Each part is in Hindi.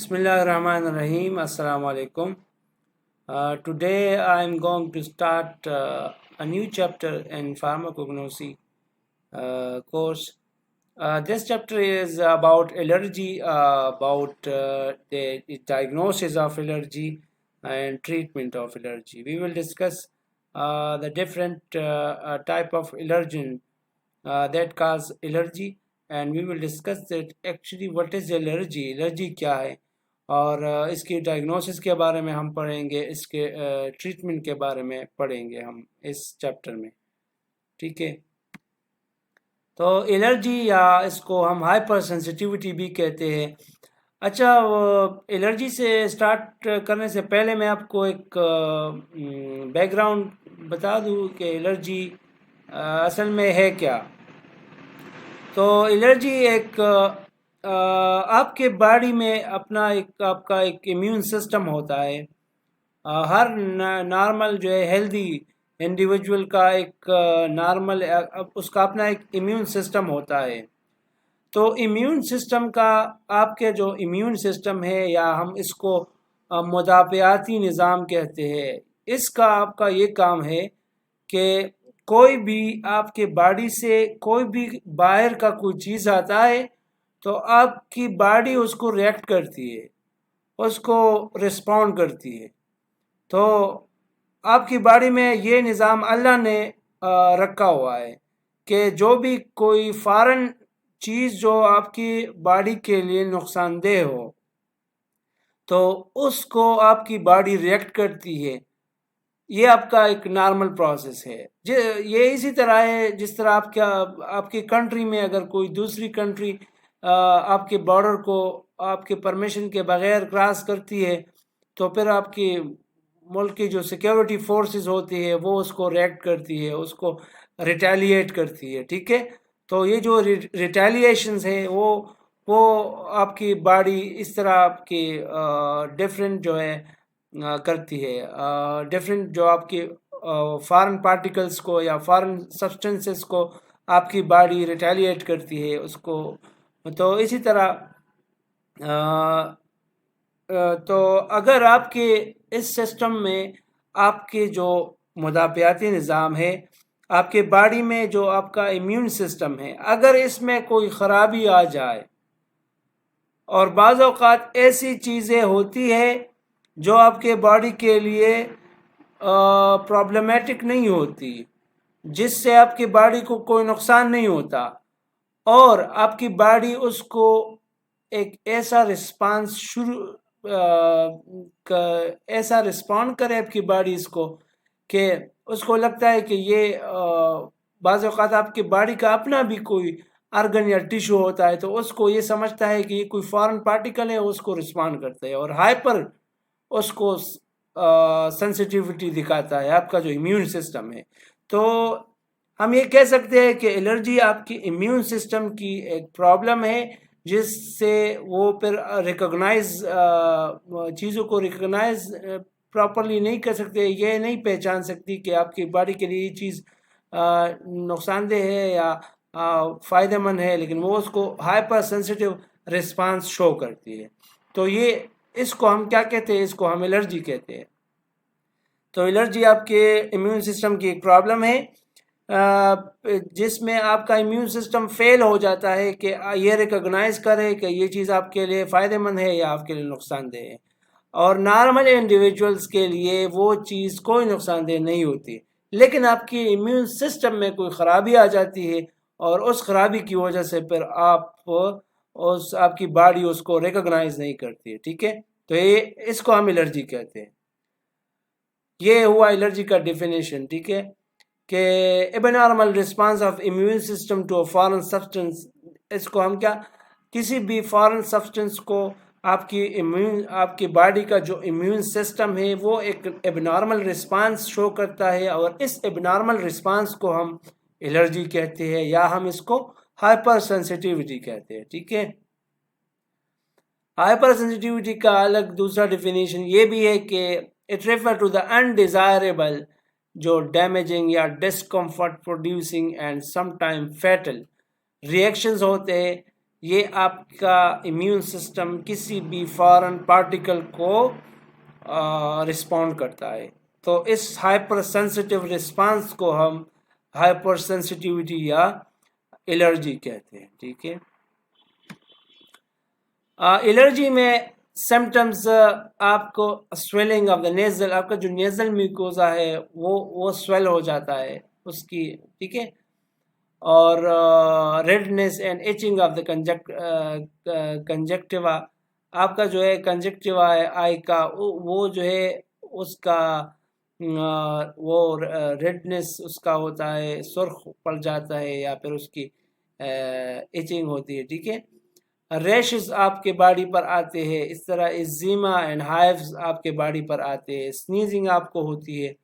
Bismillahirrahmanirrahim. Assalamu alaikum. Today I am going to start a new chapter in pharmacognosy course. This chapter is about allergy, about the diagnosis of allergy and treatment of allergy. We will discuss the different type of allergen that cause allergy, and we will discuss that actually what is allergy क्या है, और इसकी डायग्नोसिस के बारे में हम पढ़ेंगे, इसके ट्रीटमेंट के बारे में पढ़ेंगे हम इस चैप्टर में। ठीक है, तो एलर्जी या इसको हम हाइपर सेंसिटिविटी भी कहते हैं। अच्छा, एलर्जी से स्टार्ट करने से पहले मैं आपको एक बैकग्राउंड बता दूं कि एलर्जी असल में है क्या। तो एलर्जी एक आपके बॉडी में अपना एक आपका एक इम्यून सिस्टम होता है। हर नॉर्मल जो है हेल्दी इंडिविजुअल का एक नॉर्मल उसका अपना एक इम्यून सिस्टम होता है। तो इम्यून सिस्टम का आपके जो इम्यून सिस्टम है, या हम इसको मुदाफ़ियाती निज़ाम कहते हैं, इसका आपका ये काम है कि कोई भी आपके बॉडी से कोई भी बाहर का कोई चीज़ आता है तो आपकी बॉडी उसको रिएक्ट करती है, उसको रिस्पॉन्ड करती है। तो आपकी बॉडी में ये निज़ाम अल्लाह ने रखा हुआ है कि जो भी कोई फ़ॉरेन चीज़ जो आपकी बॉडी के लिए नुकसानदेह हो तो उसको आपकी बॉडी रिएक्ट करती है। ये आपका एक नॉर्मल प्रोसेस है। ये इसी तरह है जिस तरह आपकी कंट्री में अगर कोई दूसरी कंट्री आपके बॉर्डर को आपके परमिशन के बगैर क्रॉस करती है तो फिर आपकी मुल्क की जो सिक्योरिटी फोर्सेस होती है वो उसको रिएक्ट करती है, उसको रिटेलिएट करती है। ठीक है, तो ये जो रिटेलिएशंस है वो आपकी बॉडी इस तरह आपकी डिफरेंट जो है करती है, डिफरेंट जो आपकी फॉरेन पार्टिकल्स को या फॉरेन सब्सटेंसेस को आपकी बॉडी रिटेलिएट करती है उसको। तो इसी तरह तो अगर आपके इस सिस्टम में आपके जो मुदाफ़ियाती निज़ाम है, आपके बॉडी में जो आपका इम्यून सिस्टम है, अगर इसमें कोई ख़राबी आ जाए, और बाज़ औक़ात ऐसी चीज़ें होती है जो आपके बॉडी के लिए प्रॉब्लमेटिक नहीं होती, जिससे आपकी बॉडी को कोई नुकसान नहीं होता, और आपकी बॉडी उसको एक ऐसा रिस्पांस ऐसा रिस्पॉन्ड करे आपकी बॉडी इसको कि उसको लगता है कि ये बाज़ औक़ात आपकी बॉडी का अपना भी कोई आर्गन या टिश्यू होता है तो उसको ये समझता है कि ये कोई फॉरेन पार्टिकल है, उसको रिस्पॉन्ड करता है और हाइपर उसको सेंसिटिविटी दिखाता है आपका जो इम्यून सिस्टम है। तो हम ये कह सकते हैं कि एलर्जी आपकी इम्यून सिस्टम की एक प्रॉब्लम है, जिससे वो फिर रिकॉग्नाइज चीज़ों को रिकॉग्नाइज प्रॉपरली नहीं कर सकते, ये नहीं पहचान सकती कि आपकी बॉडी के लिए ये चीज़ नुकसानदेह है या फ़ायदेमंद है, लेकिन वो उसको हाइपर सेंसिटिव रिस्पांस शो करती है। तो ये इसको हम क्या कहते हैं, इसको हम एलर्जी कहते हैं। तो एलर्जी आपके इम्यून सिस्टम की एक प्रॉब्लम है जिसमें आपका इम्यून सिस्टम फेल हो जाता है कि ये रिकॉग्नाइज करे कि ये चीज़ आपके लिए फ़ायदेमंद है या आपके लिए नुकसानदेह है। और नॉर्मल इंडिविजुअल्स के लिए वो चीज़ कोई नुकसानदेह नहीं होती, लेकिन आपकी इम्यून सिस्टम में कोई ख़राबी आ जाती है और उस ख़राबी की वजह से फिर आपकी बॉडी उसको रिकॉग्नाइज नहीं करती है। ठीक है, तो ये इसको हम एलर्जी कहते हैं। ये हुआ एलर्जी का डेफिनेशन। ठीक है, कि abnormal response of immune system to a foreign substance, इसको हम क्या, किसी भी फॉरेन सब्सटेंस को आपकी बॉडी का जो इम्यून सिस्टम है वो एक एबनॉर्मल रिस्पांस शो करता है, और इस एबनॉर्मल रिस्पांस को हम एलर्जी कहते हैं, या हम इसको हाइपर सेंसिटिविटी कहते हैं। ठीक है, हाइपर सेंसिटिविटी का अलग दूसरा डेफिनेशन ये भी है कि it refer to the undesirable, जो डैमेजिंग या discomfort producing and sometime fatal reactions होते हैं ये आपका इम्यून सिस्टम किसी भी फॉरेन पार्टिकल को रिस्पॉन्ड करता है। तो इस हाइपर सेंसिटिव रिस्पांस को हम हाइपर सेंसिटिविटी या एलर्जी कहते हैं। ठीक है, एलर्जी में सिम्टम्स आपको स्वेलिंग ऑफ द नेजल, आपका जो नेजल म्यूकोजा है वो स्वेल हो जाता है उसकी। ठीक है, और redness and itching of the conjunctiva, आपका जो है कंजक्टिवा है आई का, वो जो है उसका वो रेडनेस उसका होता है, सुर्ख पड़ जाता है या फिर उसकी इचिंग होती है। ठीक है, रैशेस आपके बॉडी पर आते हैं, इस तरह इज़ीमा एंड हाइव्स आपके बॉडी पर आते हैं, स्नीजिंग आपको होती है,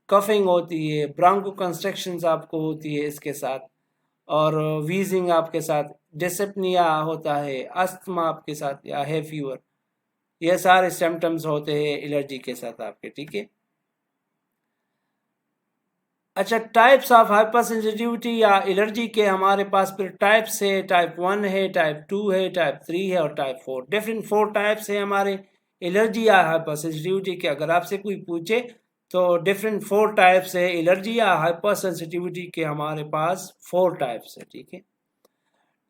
कफिंग होती है, ब्रांको कंस्ट्रक्शंस आपको होती है इसके साथ, और वीजिंग आपके साथ, डिसप्निया होता है, अस्थमा आपके साथ या है फीवर, ये सारे सिम्टम्स होते हैं एलर्जी के साथ आपके। ठीक है, अच्छा, टाइप्स ऑफ हाइपर सेंसिटिविटी या एलर्जी के हमारे पास फिर टाइप्स है, टाइप 1 है, टाइप 2 है, टाइप 3 है और टाइप 4। डिफरेंट 4 टाइप्स है हमारे एलर्जी या हाइपर सेंसिटिविटी के। अगर आपसे कोई पूछे तो डिफरेंट 4 टाइप्स है एलर्जी या हाइपर सेंसिटिविटी के, हमारे पास 4 टाइप्स है। ठीक है,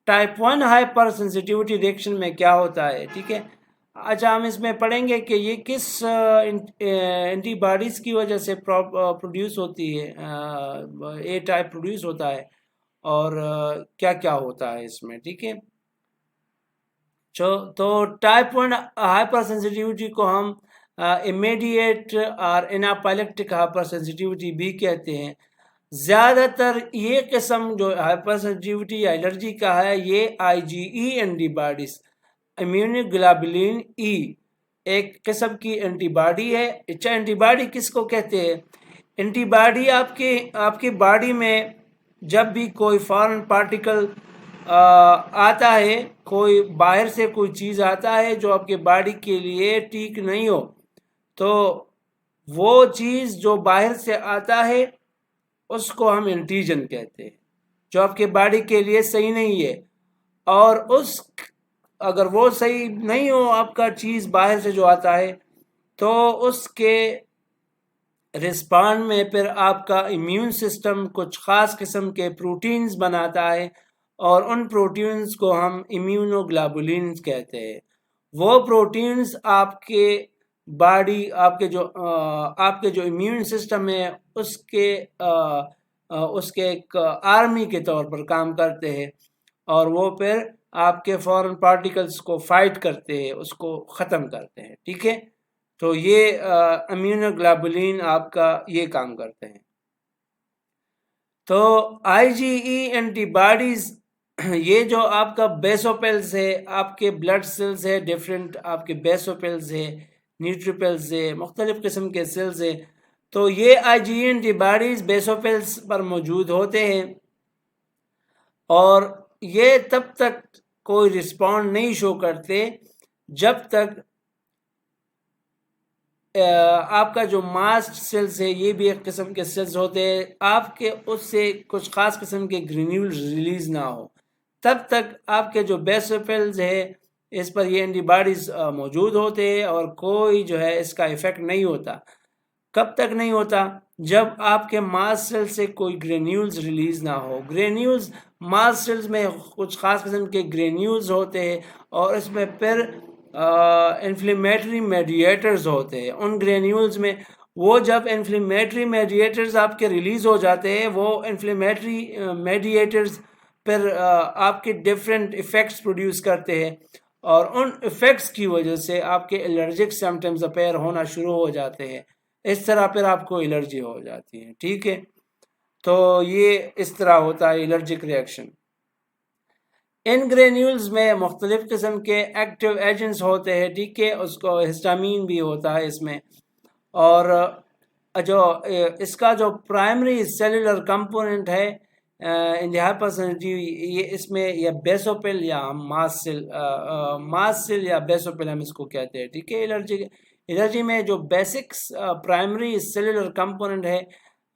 टाइप 1 हाइपर सेंसिटिविटी रिएक्शन में क्या होता है? ठीक है, अच्छा, हम इसमें पढ़ेंगे कि ये किस एंटीबॉडीज़ की वजह से प्रोड्यूस होती है, ए टाइप प्रोड्यूस होता है, और क्या क्या होता है इसमें। ठीक है, तो टाइप 1 हाइपर सेंसिटिविटी को हम इमीडिएट और एनाफाइलेक्टिक हाइपर सेंसिटिविटी भी कहते हैं। ज़्यादातर ये किस्म जो हाइपर सेंसिटिविटी या एलर्जी का है, ये IgE एंटीबॉडीज़, इम्यूनोग्लोबुलिन ई, एक किस्म की एंटीबॉडी है। अच्छा, एंटीबॉडी किसको कहते हैं? एंटीबॉडी आपके बॉडी में जब भी कोई फॉरेन पार्टिकल आता है, कोई बाहर से कोई चीज़ आता है जो आपके बॉडी के लिए ठीक नहीं हो, तो वो चीज़ जो बाहर से आता है उसको हम एंटीजन कहते हैं, जो आपके बॉडी के लिए सही नहीं है। और अगर वो सही नहीं हो आपका चीज़ बाहर से जो आता है, तो उसके रिस्पॉन्ड में फिर आपका इम्यून सिस्टम कुछ ख़ास किस्म के प्रोटीन्स बनाता है, और उन प्रोटीन्स को हम इम्यूनोग्लोबुलिन्स कहते हैं। वो प्रोटीन्स आपके बॉडी, आपके जो इम्यून सिस्टम है उसके एक आर्मी के तौर पर काम करते हैं, और वो फिर आपके फॉरेन पार्टिकल्स को फाइट करते हैं, उसको ख़त्म करते हैं। ठीक है, तो ये इम्यूनोग्लोबुलिन आपका ये काम करते हैं। तो IgE एंटीबॉडीज़, ये जो आपका बेसोपेल्स है, आपके ब्लड सेल्स है, डिफरेंट आपके बेसोपेल्स है, न्यूट्रोपेल्स है, मुख्तलिफ़ किस्म के सेल्स है। तो ये IgE एंटीबॉडीज़ बेसोपेल्स पर मौजूद होते हैं, और ये तब तक कोई रिस्पॉन्ड नहीं शो करते जब तक आपका जो मास्ट सेल्स है, ये भी एक किस्म के सेल्स होते हैं, आपके उससे कुछ ख़ास किस्म के ग्रेन्यूल्स रिलीज़ ना हो, तब तक आपके जो बेसोपेल्स है इस पर ये एंटीबॉडीज़ मौजूद होते हैं, और कोई जो है इसका इफ़ेक्ट नहीं होता। कब तक नहीं होता? जब आपके मास्ट सेल से कोई ग्रेन्यूल्स रिलीज़ ना हो। ग्रेन्यूल्स, मास्ट सेल्स में कुछ ख़ास किस्म के ग्रेन्यूल्स होते हैं, और इसमें फिर इन्फ्लेमेटरी मेडिएटर्स होते हैं उन ग्रेन्यूल्स में। वो जब इन्फ्लेमेटरी मेडिएटर्स आपके रिलीज़ हो जाते हैं, वो इन्फ्लेमेटरी मेडिएटर्स फिर आपके डिफरेंट इफ़ेक्ट्स प्रोड्यूस करते हैं, और उन इफ़ेक्ट्स की वजह से आपके एलर्जिक सिम्टम्स अपेयर होना शुरू हो जाते हैं। इस तरह फिर आपको एलर्जी हो जाती है। ठीक है, तो ये इस तरह होता है एलर्जिक रिएक्शन। इन ग्रेन्यूल्स में मुख्तलिफ़ किस्म के एक्टिव एजेंट्स होते हैं। ठीक है, उसको हिस्टामीन भी होता है इसमें, और जो इसका जो प्राइमरी सेलुलर कंपोनेंट है इन द हाइपर सेंसिटिविटी, ये इसमें या बेसोपेल या मास्ट सेल या बेसोपेल हम इसको कहते हैं। ठीक है, एलर्जी में जो बेसिक्स प्राइमरी सेलुलर कंपोनेंट है,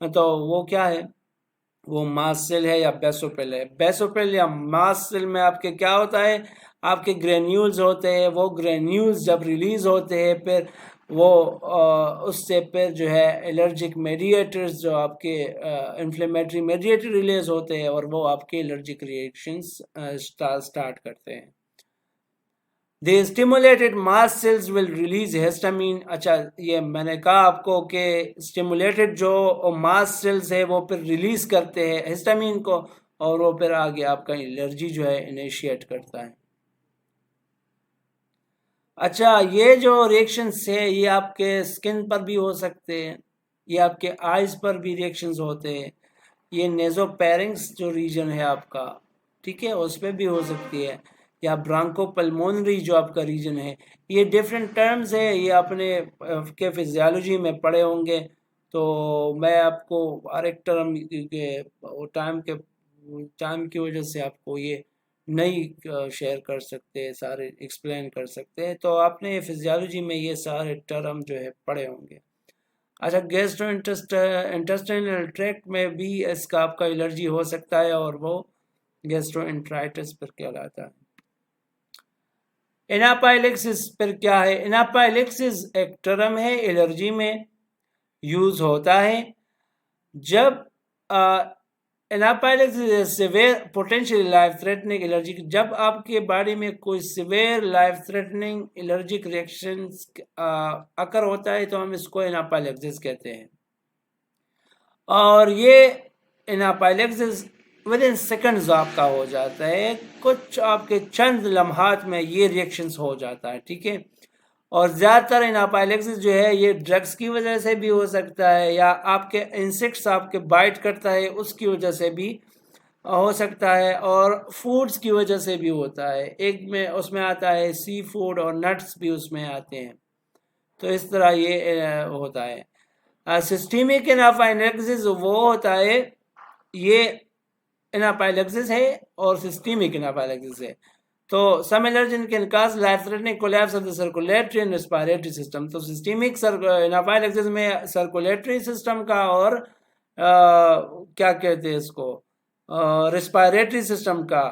तो वो क्या है? वो मास्ट सेल है या बेसोफिल है। बेसोफिल या मास्ट सेल में आपके क्या होता है, आपके ग्रेन्यूल्स होते हैं, वो ग्रेन्यूल्स जब रिलीज होते हैं फिर वो उससे फिर जो है एलर्जिक मेडिएटर्स जो आपके इन्फ्लेमेटरी मेडिएटर रिलीज होते हैं और वो आपके एलर्जिक रिएक्शंस स्टार्ट करते हैं। The stimulated mast cells will release histamine। अच्छा, ये मैंने कहा आपको कि स्टिमुलेटेड जो मास्ट सेल्स है वो फिर रिलीज करते हैं हिस्टामिन को और वो फिर आगे आपका एलर्जी जो है इनिशिएट करता है। अच्छा, ये जो रिएक्शंस है ये आपके स्किन पर भी हो सकते हैं, ये आपके आइज पर भी रिएक्शंस होते हैं, ये नेजोपेरिंग्स जो रीजन है आपका, ठीक है, उस पर भी हो सकती है, या ब्रांकोपल्मोनरी जो आपका रीजन है। ये डिफरेंट टर्म्स है, ये अपने के फिजियोलॉजी में पढ़े होंगे, तो मैं आपको हर एक टर्म के टाइम की वजह से आपको ये नहीं शेयर कर सकते, सारे एक्सप्लेन कर सकते हैं, तो आपने फिजियोलॉजी में ये सारे टर्म जो है पढ़े होंगे। अच्छा, गैस्ट्रो इंटेस्टाइनल ट्रैक्ट में भी इसका आपका एलर्जी हो सकता है और वो गैस्ट्रोएंटराइटिस पर कहलाता है। एनाफाइलेक्सिस पर क्या है, एनाफाइलेक्सिस एक टर्म है, एलर्जी में यूज होता है। जब anaphylaxis severe potential life threatening allergic, जब आपके बॉडी में कोई severe life threatening allergic reactions occur होता है तो हम इसको एनाफाइलेक्सिस कहते हैं। और ये एनाफाइलेक्सिस विद इन सेकेंड्स आपका हो जाता है, कुछ आपके चंद लम्हात में ये रिएक्शंस हो जाता है, ठीक है। और ज़्यादातर एनाफाइलेक्सिस जो है ये ड्रग्स की वजह से भी हो सकता है, या आपके इंसेक्ट्स आपके बाइट करता है उसकी वजह से भी हो सकता है, और फूड्स की वजह से भी होता है। एक में उसमें आता है सी फूड और नट्स भी उसमें आते हैं, तो इस तरह ये होता है। सिस्टेमिक एनाफाइलेक्सिस वो होता है, ये एनाफाइलेक्सिस है और सिस्टेमिक एनाफाइलेक्सिस है। तो some allergen can cause life threatening collapse of the circulatory and respiratory system. तो सिस्टेमिक एनाफाइलेक्सिस में सर्कुलेटरी सिस्टम का और क्या कहते हैं इसको, रेस्पिरेटरी सिस्टम का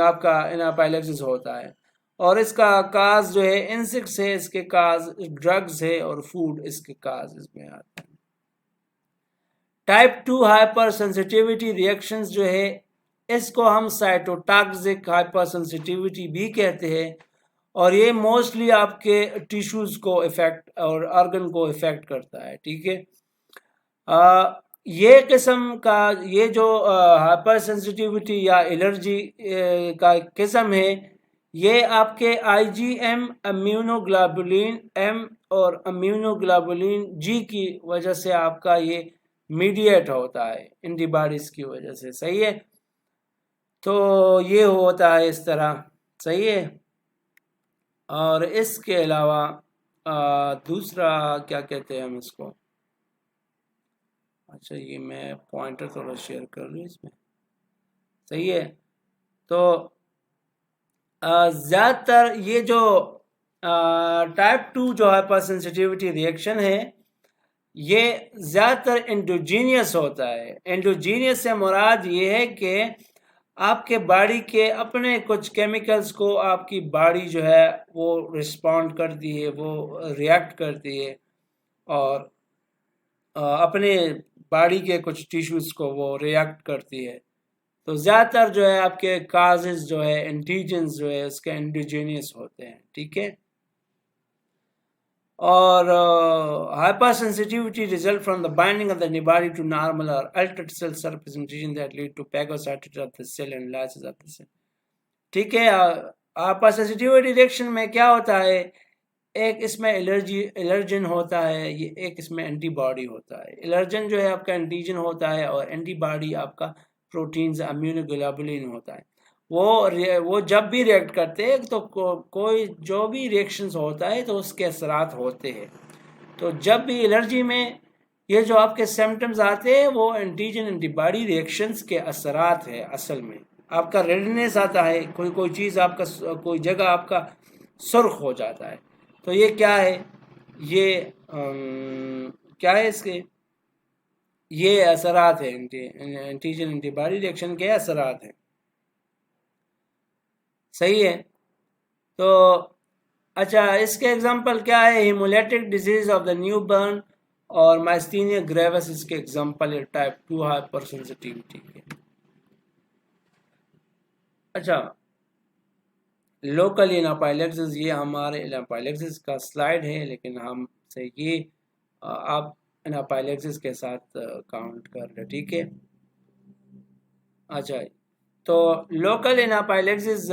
आपका एनाफाइलेक्सिस होता है, और इसका काज जो है इंसेक्ट्स है, इसके काज ड्रग्स है, और फूड इसके काज इसमें आते हैं। टाइप 2 हाइपर सेंसिटिविटी रिएक्शंस जो है इसको हम साइटोटॉक्सिक हाइपर सेंसिटिविटी भी कहते हैं, और ये मोस्टली आपके टिश्यूज को इफेक्ट और ऑर्गन को इफेक्ट करता है, ठीक है। ये किस्म का ये जो हाइपर सेंसिटिविटी या एलर्जी का किस्म है, ये आपके आईजीएम इम्यूनोग्लोबुलिन एम और इम्यूनोग्लोबुलिन जी की वजह से आपका ये मीडिएट होता है, एंटीबॉडीज की वजह से, सही है। तो ये होता है इस तरह, सही है। और इसके अलावा दूसरा क्या कहते हैं हम इसको, अच्छा ये मैं पॉइंटर थोड़ा शेयर कर लूँ इसमें, सही है। तो ज़्यादातर ये जो टाइप 2 जो हाइपर सेंसिटिविटी रिएक्शन है ये ज़्यादातर एंडोजीनियस होता है। एंडोजीनियस से मुराद ये है कि आपके बॉडी के अपने कुछ केमिकल्स को आपकी बॉडी जो है वो रिस्पॉन्ड करती है, वो रिएक्ट करती है, और अपने बॉडी के कुछ टिश्यूज़ को वो रिएक्ट करती है। तो ज़्यादातर जो है आपके काजेज जो है एंटीजेंस जो है उसके एंडोजीनियस होते हैं, ठीक है। और hypersensitivity result from the binding of the antibody to normal और altered cell surface antigen that lead to phagocytosis of the cell and lysis of the cell, ठीक है। हाइपर सेंसिटिविटी रिएक्शन में क्या होता है, एक इसमें एलर्जन होता है, ये एक इसमें एंटीबॉडी होता है। एलर्जन जो है आपका एंटीजन होता है और एंटीबॉडी आपका प्रोटीन्स इम्यूनोग्लोबुलिन होता है। वो जब भी रिएक्ट करते हैं तो कोई जो भी रिएक्शंस होता है तो उसके असरात होते हैं। तो जब भी एलर्जी में ये जो आपके सिम्टम्स आते हैं वो एंटीजन एंटीबॉडी रिएक्शंस के असरात है। असल में आपका रेडनेस आता है, कोई चीज़ आपका कोई जगह आपका सुर्ख हो जाता है, तो ये क्या है, ये क्या है इसके, ये असरात है, एंटीजन एंटीबॉडी रिएक्शन के असरात हैं। सही है। तो अच्छा, इसके एग्जांपल क्या है? Haemolytic disease of the new burn और माइस्थीनिया ग्रेविस इसके एग्जांपल है, टाइप 2 हाइपर सेंसिटिविटी के। अच्छा, लोकल एनाफाइलेक्सिस, ये हमारे एनाफाइलेक्सिस का स्लाइड है, लेकिन हम से ये आप एनाफाइलेक्सिस के साथ काउंट कर रहे, ठीक है। अच्छा, तो लोकल एनाफाइलेक्सिस,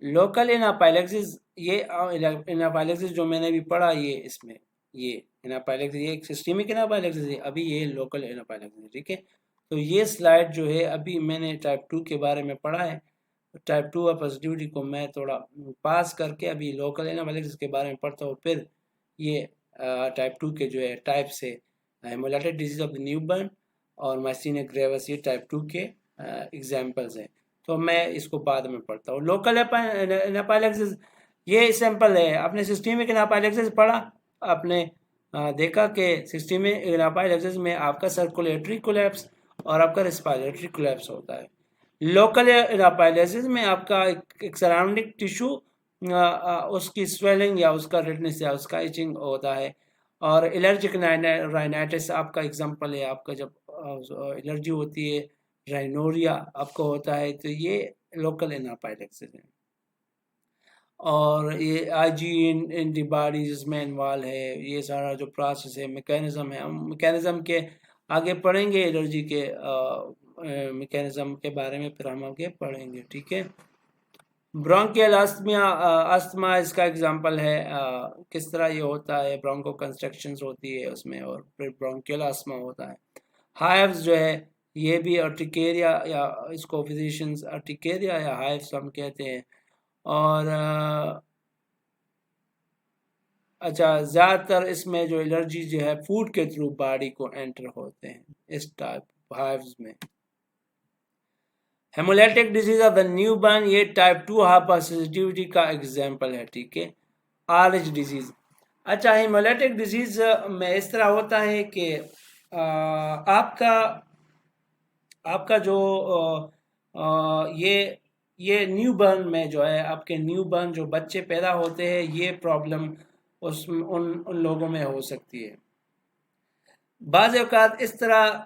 लोकल एनाफाइलेक्सिस, ये एनाफाइलेक्सिस जो मैंने अभी पढ़ा, ये इसमें ये एनाफाइलेक्सिस, ये एक सिस्टेमिक एनाफाइलेक्सिस है, अभी ये लोकल एनाफाइलेक्सिस, ठीक है। तो ये स्लाइड जो है, अभी मैंने टाइप 2 के बारे में पढ़ा है, टाइप 2 और पॉजिटिविटी को मैं थोड़ा पास करके अभी लोकल एनाफाइलेक्सिस के बारे में पढ़ता हूँ। फिर ये टाइप 2 के जो है टाइप्स है, hemolytic disease of the newborn और माइस्थीनिया ग्रेविस, ये टाइप 2 के एग्जाम्पल्स हैं। तो मैं इसको बाद में पढ़ता हूँ। लोकल एनाफाइलेक्सिस ये सैंपल है। आपने सिस्टेमिक एनाफाइलेक्सिस पढ़ा, आपने देखा कि सिस्टेमिक एनाफाइलेक्सिस में आपका सर्कुलेटरी कोलैप्स और आपका रेस्पिरेटरी कोलैप्स होता है। लोकल एनाफाइलेक्सिस में आपका एक सराउंडिंग टिश्यू उसकी स्वेलिंग या उसका रेडनेस या उसका इचिंग होता है। और एलर्जिक राइनाइटिस आपका एग्जांपल है, आपका जब एलर्जी होती है, राइनोरिया आपको होता है, तो ये लोकल एनाफाइलेक्सिस है। और ये आईजी एंटीबॉडीज इसमें इन्वॉल्व है, ये सारा जो प्रोसेस है, मैकेनिज्म है, हम मैकेनिज्म के आगे पढ़ेंगे, एलर्जी के मैकेनिज्म के बारे में फिर हम आगे पढ़ेंगे, ठीक है। ब्रोंकियल अस्थमा इसका एग्जांपल है, किस तरह ये होता है, ब्रोंको कंस्ट्रक्शंस होती है उसमें, और फिर ब्रोंकियल अस्थमा होता है। हाइव्स जो है, ये भी अर्टिकेरिया, या इसको फिजिशियंस अर्टिकेरिया या हाइव्स हम कहते हैं। और अच्छा, ज़्यादातर इसमें जो एलर्जी जो है फूड के थ्रू बॉडी को एंटर होते हैं इस टाइप हाइव्स में। Hemolytic disease of the newborn, ये टाइप 2 हाइपरसेंसिटिविटी का एग्जांपल है, ठीक है। आरएच डिजीज, अच्छा, हेमोलाइटिक डिजीज में इस तरह होता है कि आपका आपका जो ये न्यूबॉर्न में जो है, आपके न्यूबॉर्न जो बच्चे पैदा होते हैं, ये प्रॉब्लम उन लोगों में हो सकती है। बाज़ औक़ात इस तरह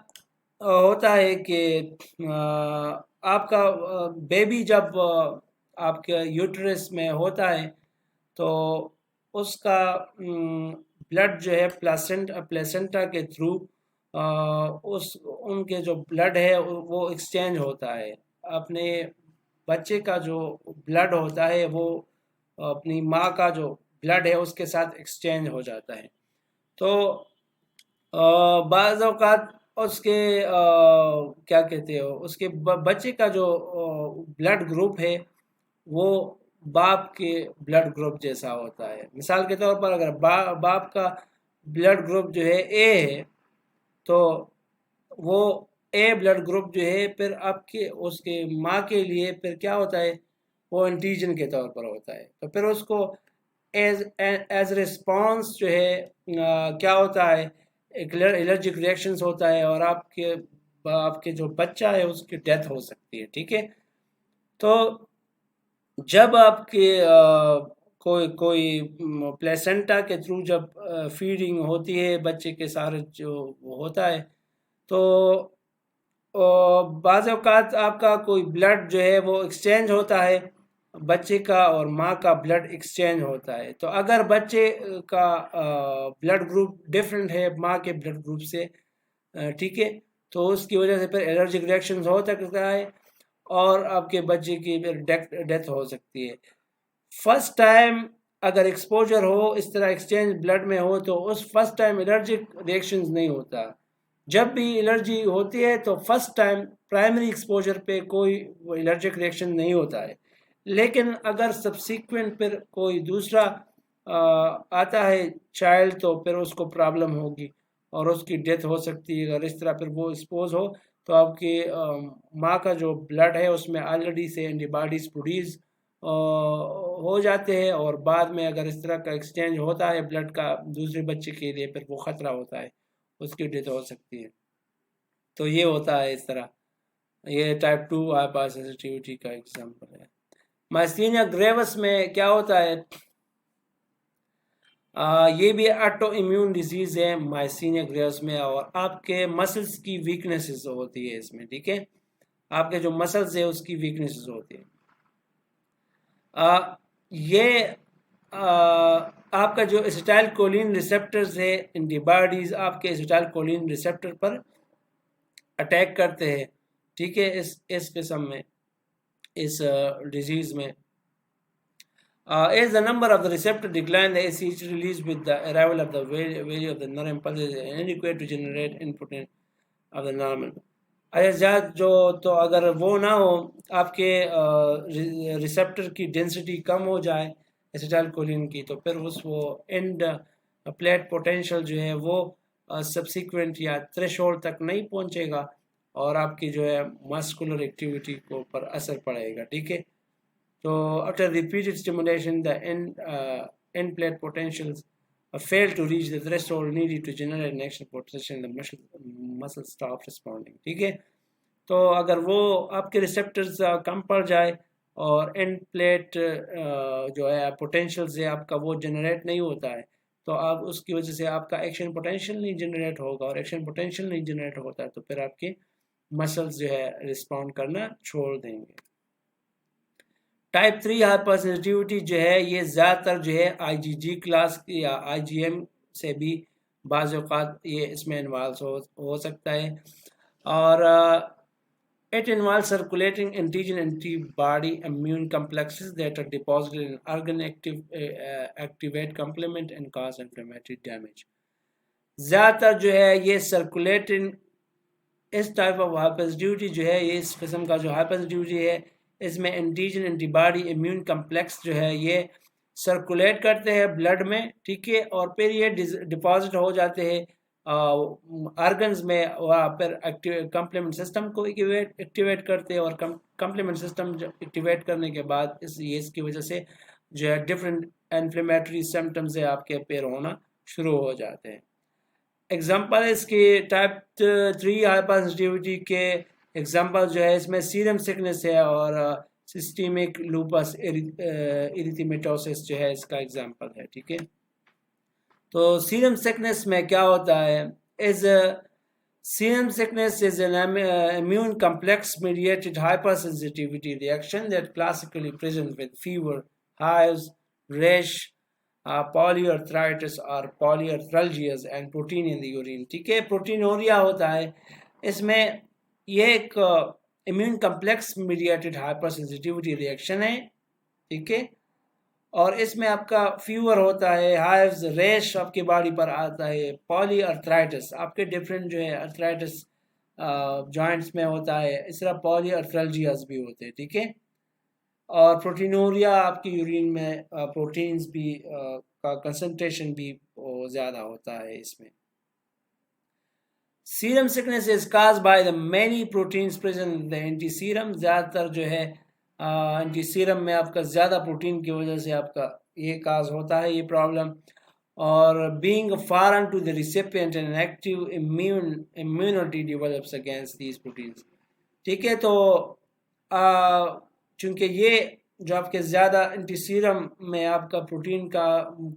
होता है कि आपका बेबी जब आपके यूट्रस में होता है, तो उसका ब्लड जो है प्लेसेंटा के थ्रू उस उनके जो ब्लड है वो एक्सचेंज होता है। अपने बच्चे का जो ब्लड होता है वो अपनी माँ का जो ब्लड है उसके साथ एक्सचेंज हो जाता है। तो बाज़ औक़ात उसके क्या कहते हो, उसके बच्चे का जो ब्लड ग्रुप है वो बाप के ब्लड ग्रुप जैसा होता है। मिसाल के तौर पर अगर बाप का ब्लड ग्रुप जो है ए है, तो वो ए ब्लड ग्रुप जो है फिर आपके उसके माँ के लिए फिर क्या होता है, वो एंटीजन के तौर पर होता है। तो फिर उसको एज रिस्पॉन्स जो है क्या होता है, एक एलर्जिक रिएक्शंस होता है, और आपके जो बच्चा है उसकी डेथ हो सकती है, ठीक है। तो जब आपके कोई प्लेसेंटा के थ्रू जब फीडिंग होती है बच्चे के सारे जो होता है, तो बाज़ औक़ात आपका कोई ब्लड जो है वो एक्सचेंज होता है, बच्चे का और माँ का ब्लड एक्सचेंज होता है। तो अगर बच्चे का ब्लड ग्रुप डिफरेंट है माँ के ब्लड ग्रुप से, ठीक है, तो उसकी वजह से फिर एलर्जिक रिएक्शंस हो सकता है और आपके बच्चे की फिर डेथ हो सकती है। फर्स्ट टाइम अगर एक्सपोजर हो, इस तरह एक्सचेंज ब्लड में हो, तो उस फर्स्ट टाइम एलर्जिक रिएक्शंस नहीं होता। जब भी एलर्जी होती है तो फर्स्ट टाइम प्राइमरी एक्सपोजर पे कोई एलर्जिक रिएक्शन नहीं होता है, लेकिन अगर सब्सिक्वेंट फिर कोई दूसरा आता है चाइल्ड, तो फिर उसको प्रॉब्लम होगी और उसकी डेथ हो सकती है। अगर इस तरह फिर वो एक्सपोज हो, तो आपकी माँ का जो ब्लड है उसमें ऑलरेडी से एंटीबॉडीज़ प्रोड्यूस हो जाते हैं, और बाद में अगर इस तरह का एक्सचेंज होता है ब्लड का दूसरे बच्चे के लिए, फिर वो ख़तरा होता है, उसकी डेथ हो सकती है। तो ये होता है इस तरह। ये टाइप 2 हाइपर सेंसिटिविटी का एग्जाम्पल है। माइस्थीनिया ग्रेवस में क्या होता है, ये भी ऑटो इम्यून डिजीज है माइस्थीनिया ग्रेवस में, और आपके मसल्स की वीकनेसेस होती है इसमें, ठीक है, आपके जो मसल्स है उसकी वीकनेसेस होती है। ये आपका जो एसिटाइल कोलिन रिसेप्टर्स है, एंटीबॉडीज आपके एसिटाइल कोलिन रिसेप्टर पर अटैक करते हैं, ठीक है, इस किस्म में, इस डिजीज में। As the number of the receptor decline, the ACH released with the arrival of the value of the nerve impulse is inadequate to generate input of the normal. अयजात जो, तो अगर वो ना हो, आपके रिसेप्टर की डेंसिटी कम हो जाए एसिटाइल कोलिन की, तो फिर उस वो एंड प्लेट पोटेंशियल जो है वो सब्सिक्वेंट या थ्रेशोल्ड तक नहीं पहुंचेगा, और आपकी जो है मस्कुलर एक्टिविटी को पर असर पड़ेगा, ठीक है। So after repeated stimulation, the end plate potentials fail to reach the threshold needed to generate an action potential, the muscle stop responding, ठीक है। तो अगर वो आपके रिसेप्टर्स कम पड़ जाए और एंड प्लेट जो है पोटेंशियल से आपका वो जनरेट नहीं होता है, तो आप उसकी वजह से आपका एक्शन पोटेंशियल नहीं जनरेट होगा, और एक्शन पोटेंशियल नहीं जनरेट होता है तो फिर आपके मसल्स जो है रिस्पॉन्ड करना छोड़ देंगे। टाइप 3 हाइपर सेंसिटिविटी जो है ये ज़्यादातर जो है आईजीजी क्लास या आईजीएम से भी बाज़ औक़ात ये इसमें इन्वॉल्व हो सकता है, और it involves circulating antigen antibody immune complexes that are deposited in organ activate complement and cause inflammatory damage। ज़्यादातर जो है ये सर्कुलेटिंग, इस टाइप ऑफ हाइपरसेंसिटिविटी जो है, ये इस किस्म का जो हाइपरसेंसिटिविटी है, इसमें एंटीजन एंटीबॉडी इम्यून कम्प्लेक्स जो है ये सर्कुलेट करते हैं ब्लड में, ठीक है, और फिर ये डिपॉजिट हो जाते हैं ऑर्गन्स में, वहाँ पर कम्प्लीमेंट सिस्टम को एक्टिवेट करते हैं, और कम्प्लीमेंट सिस्टम एक्टिवेट करने के बाद इसकी वजह से जो है डिफरेंट इन्फ्लेमेटरी सिम्टम्स है आपके पैर होना शुरू हो जाते हैं। एग्जाम्पल इसकी टाइप 3 हाइपरसेंसिटिविटी के एग्जाम्पल जो है, इसमें सीरम सिकनेस है, और सिस्टेमिक लूपस एरिथेमेटोसिस जो है इसका एग्जाम्पल है, ठीक है। तो सीरम सिकनेस में क्या होता है, serum sickness is an immune complex mediated hypersensitivity reaction that classically presents with fever, hives, rash, polyarthritis और polyarthralgias and protein in the urine, ठीक है, प्रोटीनोरिया होता है इसमें। ये एक immune complex mediated hyper sensitivity reaction है, ठीक है, और इसमें आपका फीवर होता है, हाइव्स, रेश आपकी बॉडी पर आता है, पॉली अर्थराइटिस आपके डिफरेंट जो है अर्थराइटिस जॉइंट्स में होता है, इस तरह पॉली अर्थराल्जियाज भी होते हैं, ठीक है, और प्रोटीनोरिया आपकी यूरिन में प्रोटीन्स भी का कंसंट्रेशन भी ज़्यादा होता है इसमें। Serum sickness is cause by the many proteins present in the antiserum, ज़्यादातर जो है एंटीसीरम में आपका ज़्यादा प्रोटीन की वजह से आपका ये काज होता है ये प्रॉब्लम, और being foreign to the recipient an active immunity develops against these proteins, ठीक है। तो चूँकि ये जो आपके ज़्यादा एंटीसीरम में आपका प्रोटीन का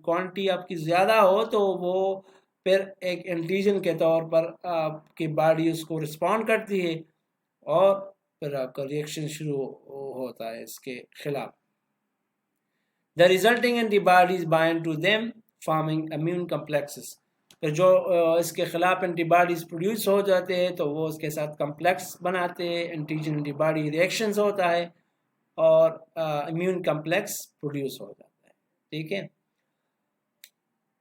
क्वांटिटी आपकी ज़्यादा हो, तो वो फिर एक एंटीजन के तौर पर आपकी बॉडी उसको रिस्पॉन्ड करती है, और फिर आपका रिएक्शन शुरू होता है इसके खिलाफ। The resulting antibodies bind to them forming immune complexes, फिर जो इसके खिलाफ एंटीबॉडीज प्रोड्यूस हो जाते हैं तो वो उसके साथ कम्प्लेक्स बनाते हैं, एंटीजन एंटीबॉडी रिएक्शंस होता है, और इम्यून कम्प्लेक्स प्रोड्यूस हो जाता है, ठीक है।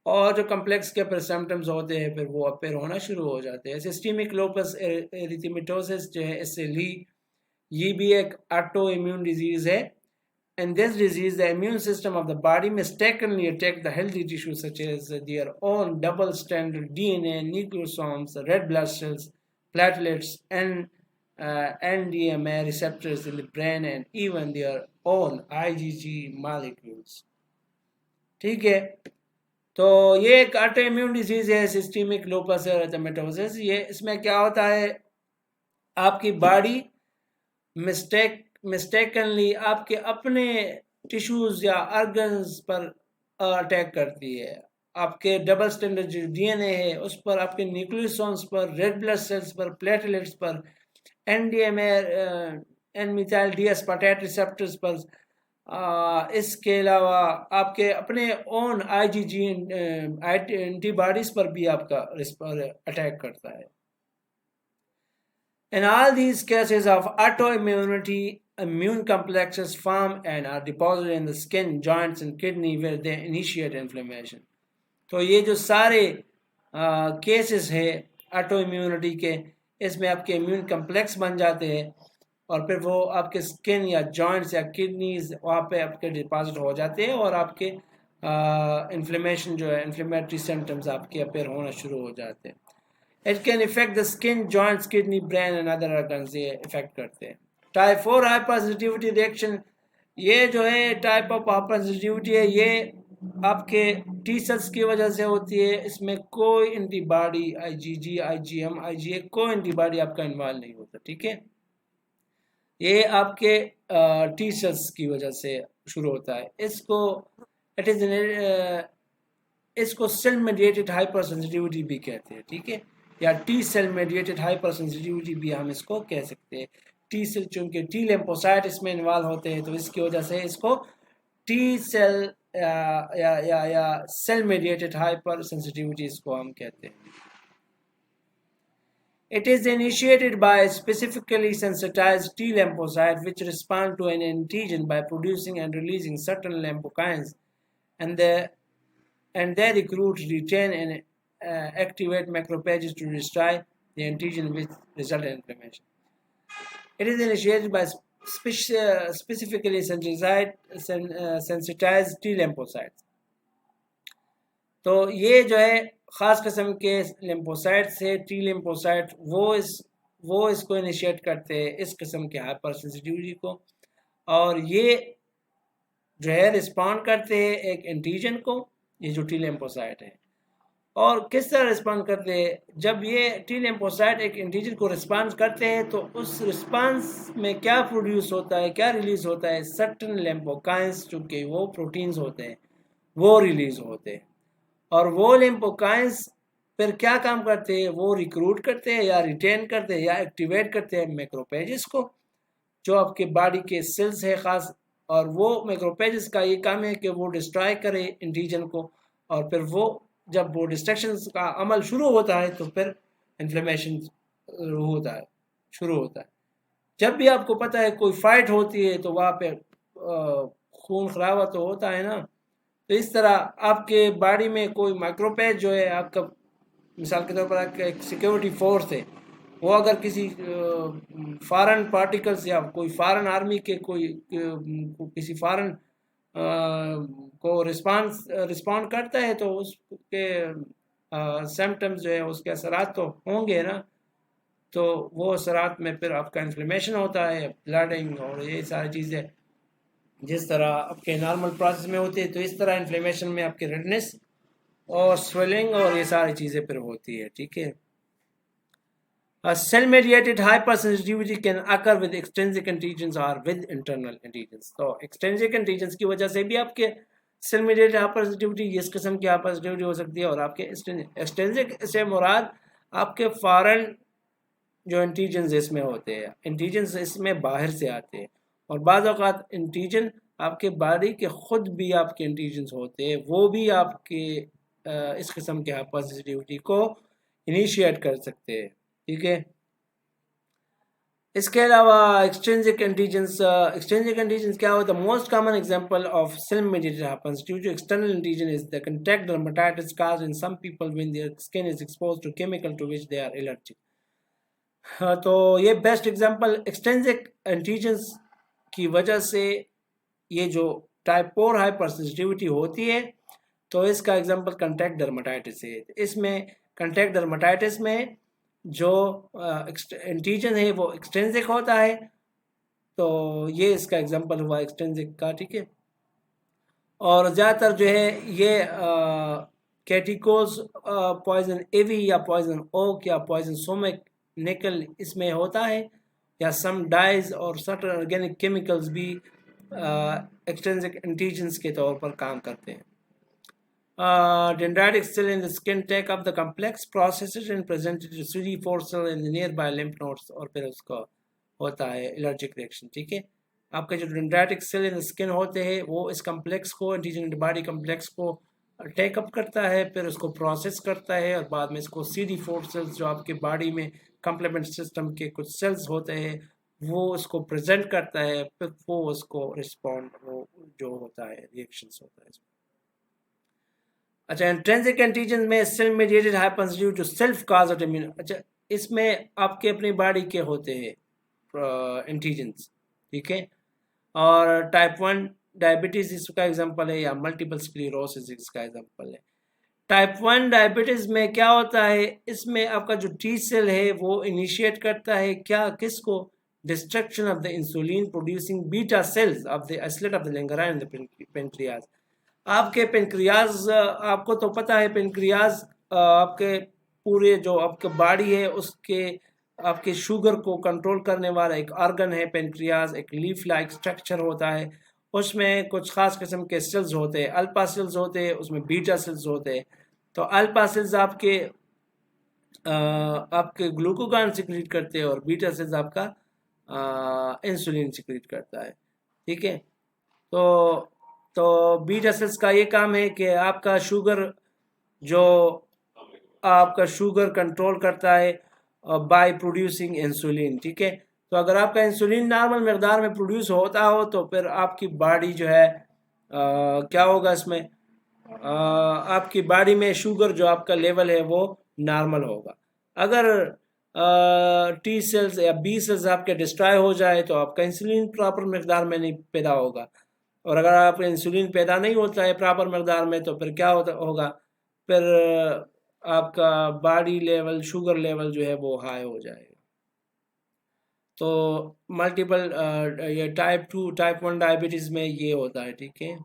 और जो कम्प्लेक्स के फिर सिम्टम्स होते हैं फिर वो अपेयर होना शुरू हो जाते हैं। सिस्टेमिक लूपस एरिथेमेटोसिस जो है, इससे ये भी एक ऑटो इम्यून डिजीज है। In this disease, the immune system of the body mistakenly attack the healthy tissues such as their own double-stranded DNA, nucleosomes, red blood cells, platelets, and NDMA receptors in the brain and even their own IgG molecules. ठीक है, तो ये एक ऑटो इम्यून डिजीज है, सिस्टेमिक लूपस एरिथेमेटोसिस। ये इसमें क्या होता है, आपकी बॉडी मिस्टेकनली आपके अपने टिश्यूज या ऑर्गन्स पर अटैक करती है। आपके डबल स्टैंडर्ड जो DNA है उस पर, आपके न्यूक्लियोसोम्स पर, रेड ब्लड सेल्स पर, प्लेटलेट्स पर, NDMA N methyl D aspartate receptors पर, इसके अलावा आपके अपने ओन IgG एंटीबॉडीज पर भी आपका अटैक करता है। In all these cases of autoimmunity, immune complexes form and are deposited in the skin, joints and kidney where they initiate inflammation. तो ये जो सारे केसेस है ऑटो इम्यूनिटी के, इसमें आपके इम्यून कम्प्लेक्स बन जाते हैं और फिर वो आपके स्किन या जॉइंट्स या किडनीज वहाँ पे आपके डिपॉजिट हो जाते हैं और आपके इन्फ्लेमेशन जो है, इन्फ्लेमेटरी सिम्टम्स आपके अपेयर होना शुरू हो जाते हैं। It can affect the skin, joints, kidney, brain and other organs, ये इफेक्ट करते हैं। टाइप 4 हाइपरसेंसिटिविटी रिएक्शन, ये जो है टाइप ऑफ हाइपरसेंसिटिविटी है, ये आपके टी सेल्स की वजह से होती है। इसमें कोई एंटीबॉडी IgG, IgM, IgA कोई एंटीबॉडी आपका इन्वॉल्व नहीं होता, ठीक है। ये आपके टी सेल्स की वजह से शुरू होता है। इसको सेल मेडिएटेड हाइपरसेंसिटिविटी भी कहते हैं, ठीक है, या टी सेल मेडिएटेड हाइपरसेंसिटिविटी भी हम इसको कह सकते हैं। टी सेल, चूंकि टी लिम्फोसाइट इसमें इन्वॉल्व होते हैं तो इसकी वजह से इसको टी सेल या सेल मेडिएटेड हाइपरसेंसिटिविटी इसको हम कहते हैं। It is initiated by specifically sensitized T lymphocytes which respond to an antigen by producing and releasing certain lymphokines, and they recruit, retain, and activate macrophages to destroy the antigen, which result in inflammation. It is initiated by specifically sensitized T lymphocytes. तो ये जो है ख़ास किस्म के लिम्फोसाइट से टी लिम्फोसाइट वो इसको इनिशिएट करते हैं, इस किस्म के हाइपर सेंसिटिविटी को, और ये जो है रिस्पॉन्ड करते हैं एक एंटीजन को, ये जो टी लिम्फोसाइट है। और किस तरह रिस्पॉन्ड करते हैं, जब ये टी लिम्फोसाइट एक एंटीजन को रिस्पॉन्ड करते हैं तो उस रिस्पॉन्स में क्या प्रोड्यूस होता है, क्या रिलीज होता है, सर्टन लिम्फोकाइंस, चूँकि वो प्रोटीन्स होते हैं, वो रिलीज होते हैं। और वो लिम्फोकाइंस फिर क्या काम करते हैं, वो रिक्रूट करते हैं या रिटेन करते हैं या एक्टिवेट करते हैं मैक्रोफेजेस को, जो आपके बॉडी के सेल्स है ख़ास। और वो मैक्रोफेजेस का ये काम है कि वो डिस्ट्रॉय करे एंटीजन को, और फिर वो जब वो डिस्ट्रक्शन का अमल शुरू होता है तो फिर इन्फ्लेमेशन शुरू होता है। जब भी आपको पता है कोई फाइट होती है तो वहाँ पे खून खराबा तो होता है ना, तो इस तरह आपके बॉडी में कोई माइक्रोफेज जो है आपका, मिसाल के तौर पर आपका एक सिक्योरिटी फोर्स है, वो अगर किसी फॉरेन पार्टिकल्स या कोई फॉरेन आर्मी के किसी फॉरेन को रिस्पॉन्ड करता है तो उसके सिम्टम्स जो है, उसके असरात तो होंगे ना, तो वो असरात में फिर आपका इन्फ्लेमेशन होता है, ब्लडिंग और ये सारी चीज़ें जिस तरह आपके नॉर्मल प्रोसेस में होती है, तो इस तरह इन्फ्लेमेशन में आपकी रेडनेस और स्वेलिंग और ये सारी चीज़ें फिर होती है, ठीक है। Cell mediated hypersensitivity can occur with extrinsic antigens और विद इंटरनल एंटीजन्स। तो एक्सट्रिंसिक एंटीजन्स की वजह से भी आपके सेल मेडिएटेड हाइपरसेंसिटिविटी इस किस्म की हाइपरसेंसिटिविटी हो सकती है, और आपके एक्सट्रिंसिक से मुराद आपके फॉरेन जो एंटीजन्स इसमें होते हैं, एंटीजन्स इसमें बाहर से आते हैं, और बाज़ औक़ात एंटीजन आपके बॉडी के खुद भी आपके एंटीजन्स होते हैं, वो भी आपके इस किस्म के हाइपरसेंसिटिविटी को इनिशिएट कर सकते हैं, ठीक है। इसके अलावा एक्सट्रिंसिक एंटीजन्स क्या होता है? Most common example of cell mediated hypersensitivity external antigen is the contact dermatitis caused in some people when their skin is exposed to chemical to which they are allergic. तो ये बेस्ट एग्जांपल एक्सट्रिंसिक एंटीजन्स की वजह से ये जो टाइप 4 हाइपरसेंसिटिविटी होती है, तो इसका एग्जांपल कांटेक्ट डर्मेटाइटिस है। इसमें कांटेक्ट डर्मेटाइटिस में जो एंटीजन है वो एक्सट्रिंसिक होता है, तो ये इसका एग्जांपल हुआ एक्सट्रिंसिक का, ठीक है। और ज़्यादातर जो है ये कैटिकोस पॉइजन एवी या पॉइजन ओक या पॉइजन सोमिक निकल इसमें होता है, या सम डाइज और सर्टेन ऑर्गेनिक केमिकल्स भी एक्सट्रिंसिक एंटीजन्स के तौर पर काम करते हैं। Dendritic cell in the skin take up the complex processes and present it to CD4 cell in the nearby lymph nodes, और फिर उसका होता है एलर्जिक रिएक्शन, ठीक है। आपके जो dendritic cell in the skin होते हैं वो इस कम्प्लेक्स को, एंटीजन एंटीबॉडी कम्प्लेक्स को टेकअप करता है, फिर उसको प्रोसेस करता है और बाद में इसको CD4 सेल्स जो आपके बॉडी में कम्प्लीमेंट सिस्टम के कुछ सेल्स होते हैं वो उसको प्रेजेंट करता है, फिर वो उसको रिस्पॉन्ड वो जो होता है रिएक्शंस होता है। अच्छा, इंट्रिंसिक एंटीजन में cell mediated hypers due to self cause immune. अच्छा, इसमें आपके अपनी बॉडी के होते हैं एंटीजन्स, ठीक है। और टाइप 1 डायबिटीज इसका एग्जांपल है, या मल्टीपल स्क्लेरोसिस इसका एग्जांपल है। टाइप 1 डायबिटीज में क्या होता है, इसमें आपका जो टी सेल है वो इनिशिएट करता है क्या, किसको, destruction of the insulin producing beta cells of the islets of the Langerhans the pancreas. आपके पेंक्रियाज, आपको तो पता है पेंक्रियाज आपके पूरे जो आपके बॉडी है उसके आपके शुगर को कंट्रोल करने वाला एक ऑर्गन है पेंक्रियाज। एक लीफ लाइक स्ट्रक्चर होता है, उसमें कुछ खास किस्म के सेल्स होते हैं, अल्फा सेल्स होते हैं, उसमें बीटा सेल्स होते हैं। तो अल्फा सेल्स आपके ग्लूकोगॉन सिक्रीट करते हैं और बीटा सेल्स आपका इंसुलिन सिक्रीट करता है, ठीक है। तो बीटा सेल्स का ये काम है कि आपका शुगर कंट्रोल करता है बाय प्रोड्यूसिंग इंसुलिन, ठीक है। तो अगर आपका इंसुलिन नॉर्मल मकदार में प्रोड्यूस होता हो तो फिर आपकी बॉडी जो है क्या होगा इसमें, आपकी बॉडी में शुगर जो आपका लेवल है वो नॉर्मल होगा। अगर टी सेल्स या बी सेल्स आपके डिस्ट्रॉय हो जाए तो आपका इंसुलिन प्रॉपर मकदार में नहीं पैदा होगा, और अगर आपका इंसुलिन पैदा नहीं होता है प्रॉपर मकदार में तो फिर क्या होगा, फिर आपका बॉडी लेवल शुगर लेवल जो है वो हाई हो जाएगा। तो मल्टीपल ये टाइप 2 टाइप 1 डायबिटीज में ये होता है, ठीक है।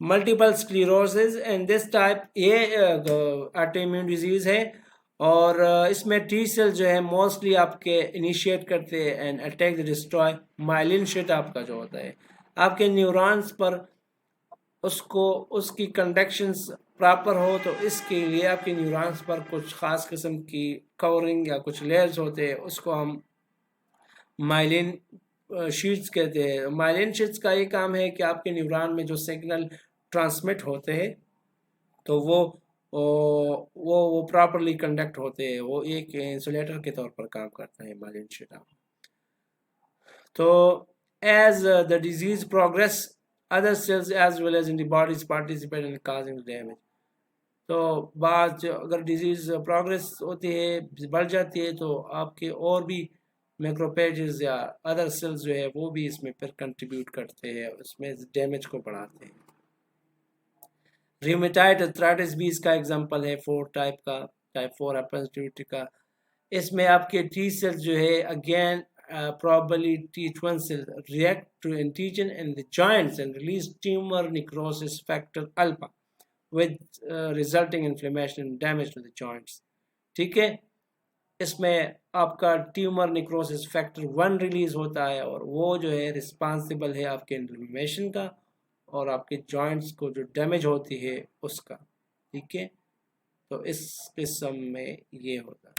Multiple sclerosis and this type ये ऑटोइम्यून डिजीज है, और इसमें टी सेल जो है मोस्टली आपके इनिशिएट करते हैं and attack the destroy myelin sheath आपका जो होता है आपके न्यूरॉन्स पर, उसको उसकी कंडक्शंस प्रॉपर हो तो इसके लिए आपके न्यूरॉन्स पर कुछ ख़ास किस्म की कवरिंग या कुछ लेयर्स होते हैं, उसको हम माइलिन शीट्स कहते हैं। माइलिन शीट्स का ये काम है कि आपके न्यूरॉन में जो सिग्नल ट्रांसमिट होते हैं तो वो प्रॉपरली कंडक्ट होते हैं, वो एक इंसुलेटर के तौर पर काम करता है माइलिन शीट। तो as the disease progress, other cells as well as antibodies participate in causing damage. तो अगर डिजीज प्रोग्रेस होती है, बढ़ जाती है, तो आपके और भी मैक्रोफेजेस या अदर सेल्स जो है वो भी इसमें फिर कंट्रीब्यूट करते हैं, उसमें डैमेज को बढ़ाते हैं। रियूमेटॉइड आर्थराइटिस भी इसका एग्जांपल है, 4 टाइप का, टाइप 4 एपरेंटिटी का। इसमें आपके टी सेल्स जो है again probably Th1 cells react to antigen in the joints and release tumor necrosis factor alpha with resulting inflammation and damage to the joints, ठीक है। इसमें आपका ट्यूमर निक्रोसिस फैक्टर 1 रिलीज होता है और वो जो है रिस्पॉन्सिबल है आपके इन्फ्लेमेशन का और आपके जॉइंट्स को जो डैमेज होती है उसका, ठीक है। तो इस किस्म में ये होता है।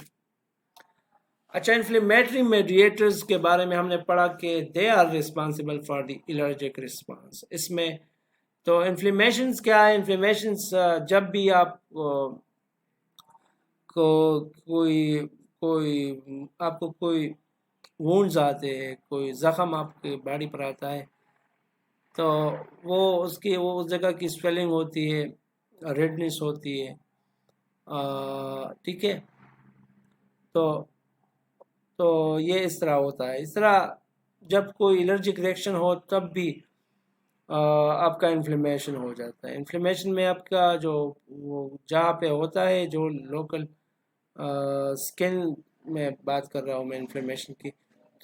अच्छा, इन्फ्लेमेटरी मेडिएटर्स के बारे में हमने पढ़ा कि they are responsible for the allergic response. इसमें तो इन्फ्लेमेशंस क्या है, इन्फ्लेमेशंस जब भी आप आपको कोई वुंड्स आते हैं, कोई ज़ख़म आपके बॉडी पर आता है तो वो उस जगह की स्वेलिंग होती है, रेडनेस होती है, ठीक है। तो ये इस तरह होता है। इस तरह जब कोई एलर्जिक रिएक्शन हो तब भी आपका इन्फ्लेमेशन हो जाता है। इन्फ्लेमेशन में आपका जो वो जहाँ पे होता है जो लोकल स्किन में बात कर रहा हूँ मैं इन्फ्लेमेशन की।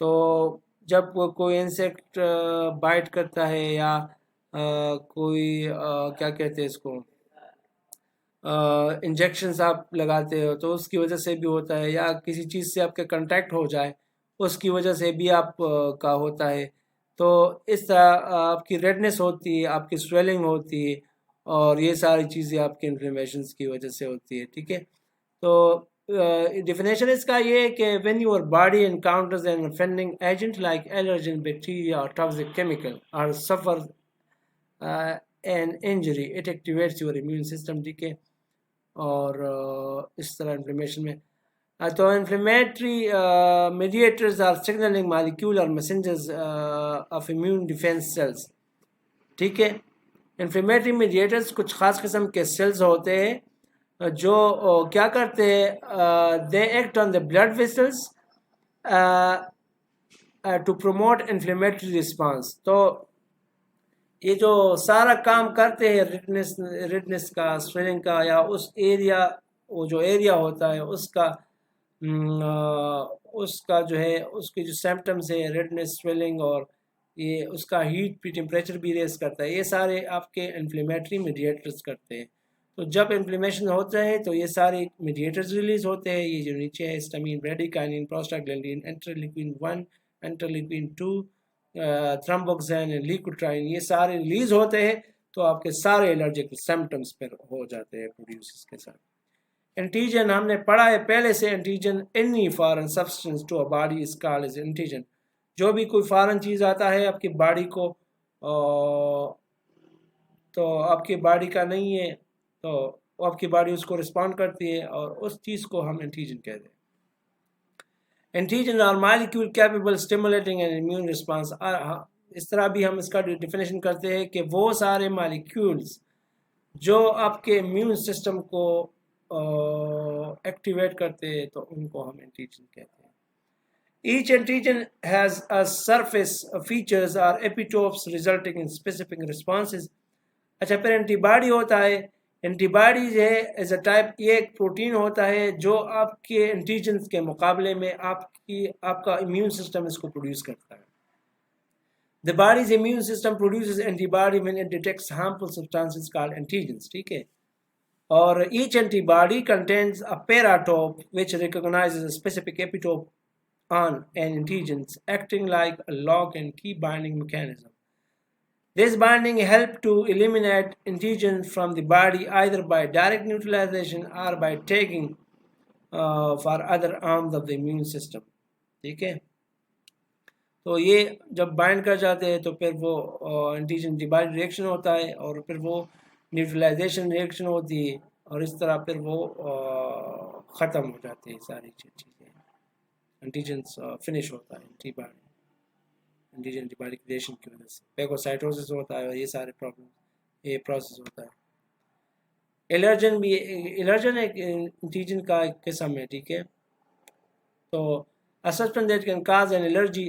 तो जब कोई इंसेक्ट बाइट करता है या कोई क्या कहते हैं इसको, इंजेक्शंस आप लगाते हो तो उसकी वजह से भी होता है, या किसी चीज़ से आपके कांटेक्ट हो जाए उसकी वजह से भी आप का होता है। तो इस तरह आपकी रेडनेस होती है, आपकी स्वेलिंग होती है, और ये सारी चीज़ें आपके इन्फ्लेमेशंस की वजह से होती है। ठीक है, तो definition इसका ये है कि when your body encounters an offending agent like allergen, bacteria or toxic chemical or suffers an injury, it activates your immune system। ठीक है, और इस तरह इन्फ्लेमेशन में तो inflammatory mediators are signaling molecule or messengers of immune defense cells। ठीक है, इन्फ्लेमेटरी मीडिएटर्स कुछ खास किस्म के सेल्स होते हैं जो क्या करते हैं, they act on the blood vessels to promote inflammatory response. तो ये जो सारा काम करते हैं रेडनेस का, स्वेलिंग का, या उस एरिया, वो जो एरिया होता है उसका उसका जो है उसके जो सिम्टम्स है, रेडनेस, स्वेलिंग, और ये उसका हीट भी, टेम्परेचर भी रेस करता है, ये सारे आपके इन्फ्लेमेटरी मीडिएटर्स करते हैं। तो जब इन्फ्लेमेशन होता है तो ये सारे मीडिएटर्स रिलीज होते हैं, ये जो नीचे है, histamine, bradykinin, prostaglandin, interleukin 1, interleukin 2, thromboxane, leukotriene, ये सारे रिलीज होते हैं तो आपके सारे एलर्जिक सिम्टम्स पर हो जाते हैं प्रोड्यूस इसके साथ। एंटीजन हमने पढ़ा है पहले से, antigen any foreign substance to a body is called as antigen. जो भी कोई फॉरेन चीज़ आता है आपकी बॉडी को, तो आपकी बॉडी का नहीं है, तो आपकी बॉडी उसको रिस्पॉन्ड करती है और उस चीज़ को हम एंटीजन कहते हैं। Antigen are molecule capable stimulating an immune response. इस तरह भी हम इसका डिफिनेशन करते हैं कि वो सारे मॉलिक्यूल्स जो आपके इम्यून सिस्टम को एक्टिवेट करते हैं तो उनको हम एंटीजन कहते हैं। Each antigen has a surface features or epitopes resulting in specific responses। अच्छा, फिर एंटीबॉडी होता है। एंटीबॉडीज है एज अ टाइप, ये एक प्रोटीन होता है जो आपके एंटीजन्स के मुकाबले में आपका इम्यून सिस्टम इसको प्रोड्यूस करता है। The body's immune system produces antibody when it detects harmful substances called antigens। ठीक है, और each antibody contains a paratope which recognizes a specific epitope on an antigen, acting like a lock and key binding mechanism। This binding helps to eliminate antigens from the body either by direct neutralization or by tagging for other arms of the immune system। ठीक है, तो ये जब बाइंड कर जाते हैं तो फिर वो एंटीजन एंटीबॉडी रिएक्शन होता है और फिर वो न्यूट्रलाइजेशन रिएक्शन होती है, और इस तरह फिर वो ख़त्म हो जाती है सारी चीज़ें, एंटीजन्स फिनिश होता है एंटीजन एंटीबॉडी क्रिएशन की वजह से, पैगोसाइटोसिस होता है और ये सारे प्रॉब्लम, ये प्रोसेस होता है। एलर्जन भी, एलर्जन एक एंटीजन का एक किस्म है। ठीक है, तो a substance that can cause an allergy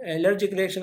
allergic reaction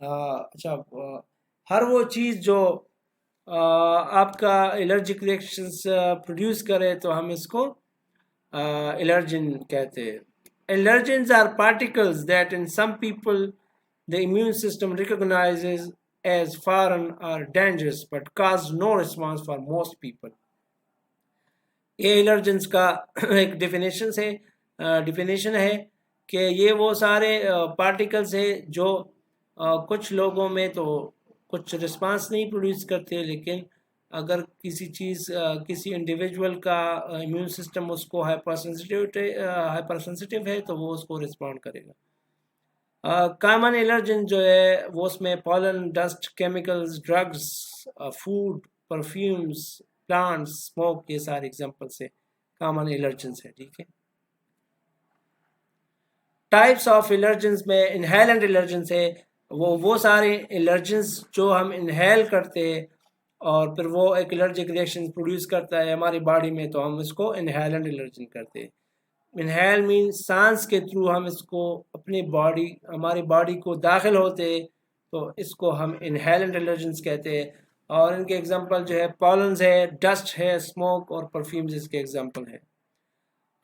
अच्छा, हर वो चीज़ जो आपका allergic reactions produce करे तो हम इसको allergen कहते हैं। Allergens are particles that in some people the immune system recognizes as foreign or dangerous but cause no response for most people। ये एलर्जेंस का एक डिफिनेशन है कि ये वो सारे पार्टिकल्स है जो कुछ लोगों में तो कुछ रिस्पांस नहीं प्रोड्यूस करते, लेकिन अगर किसी चीज़ किसी इंडिविजुअल का इम्यून सिस्टम उसको हाइपर सेंसिटिव है तो वो उसको रिस्पॉन्ड करेगा। कॉमन एलर्जन जो है वो उसमें pollen, dust, chemicals, drugs, food, perfumes, plants, smoke, ये सारे एग्जांपल्स है कॉमन एलर्जन्स है। ठीक है, टाइप्स ऑफ एलर्जन्स में इनहेलेंट एलर्जन्स है, वो सारे एलर्जन्स जो हम इनहेल करते हैं और फिर वो एक एलर्जिक रिएक्शन प्रोड्यूस करता है हमारी बॉडी में, तो हम इसको इनहेलेंट एलर्जन करते हैं। इनहेल मीन सांस के थ्रू हम इसको अपनी हमारी बॉडी को दाखिल होते हैं, तो इसको हम इनहेलेंट एलर्जेंस कहते हैं। और इनके एग्जांपल जो है पॉलन्स है, डस्ट है, स्मोक और परफ्यूम्स इसके एग्जांपल है।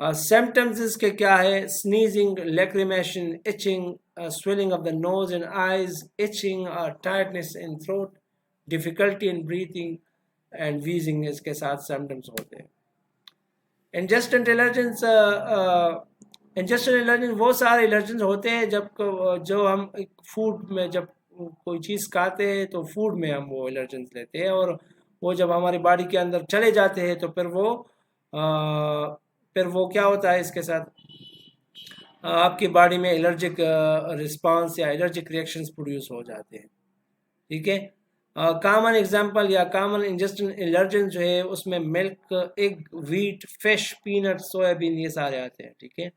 सिम्टम्स इसके क्या है? Sneezing, lacrimation, itching, swelling of the nose and eyes, itching, tiredness in throat, difficulty in breathing and wheezing इसके साथ सिम्टम्स होते हैं। इंजेस्टेंट एलर्जेंस, इंजेस्टेंट एलर्जेंस वो सारे एलर्जेंस होते हैं जब जो हम फूड में जब कोई चीज़ खाते हैं तो फूड में हम वो एलर्जेंस लेते हैं, और वो जब हमारी बॉडी के अंदर चले जाते हैं तो फिर वो क्या होता है इसके साथ, आपकी बॉडी में एलर्जिक रिस्पांस या एलर्जिक रिएक्शंस प्रोड्यूस हो जाते हैं। ठीक है, कॉमन एग्जांपल या कॉमन इंजेस्टन एलर्जन जो है उसमें milk, egg, wheat, fish, peanut, soybean ये सारे आते हैं। ठीक है,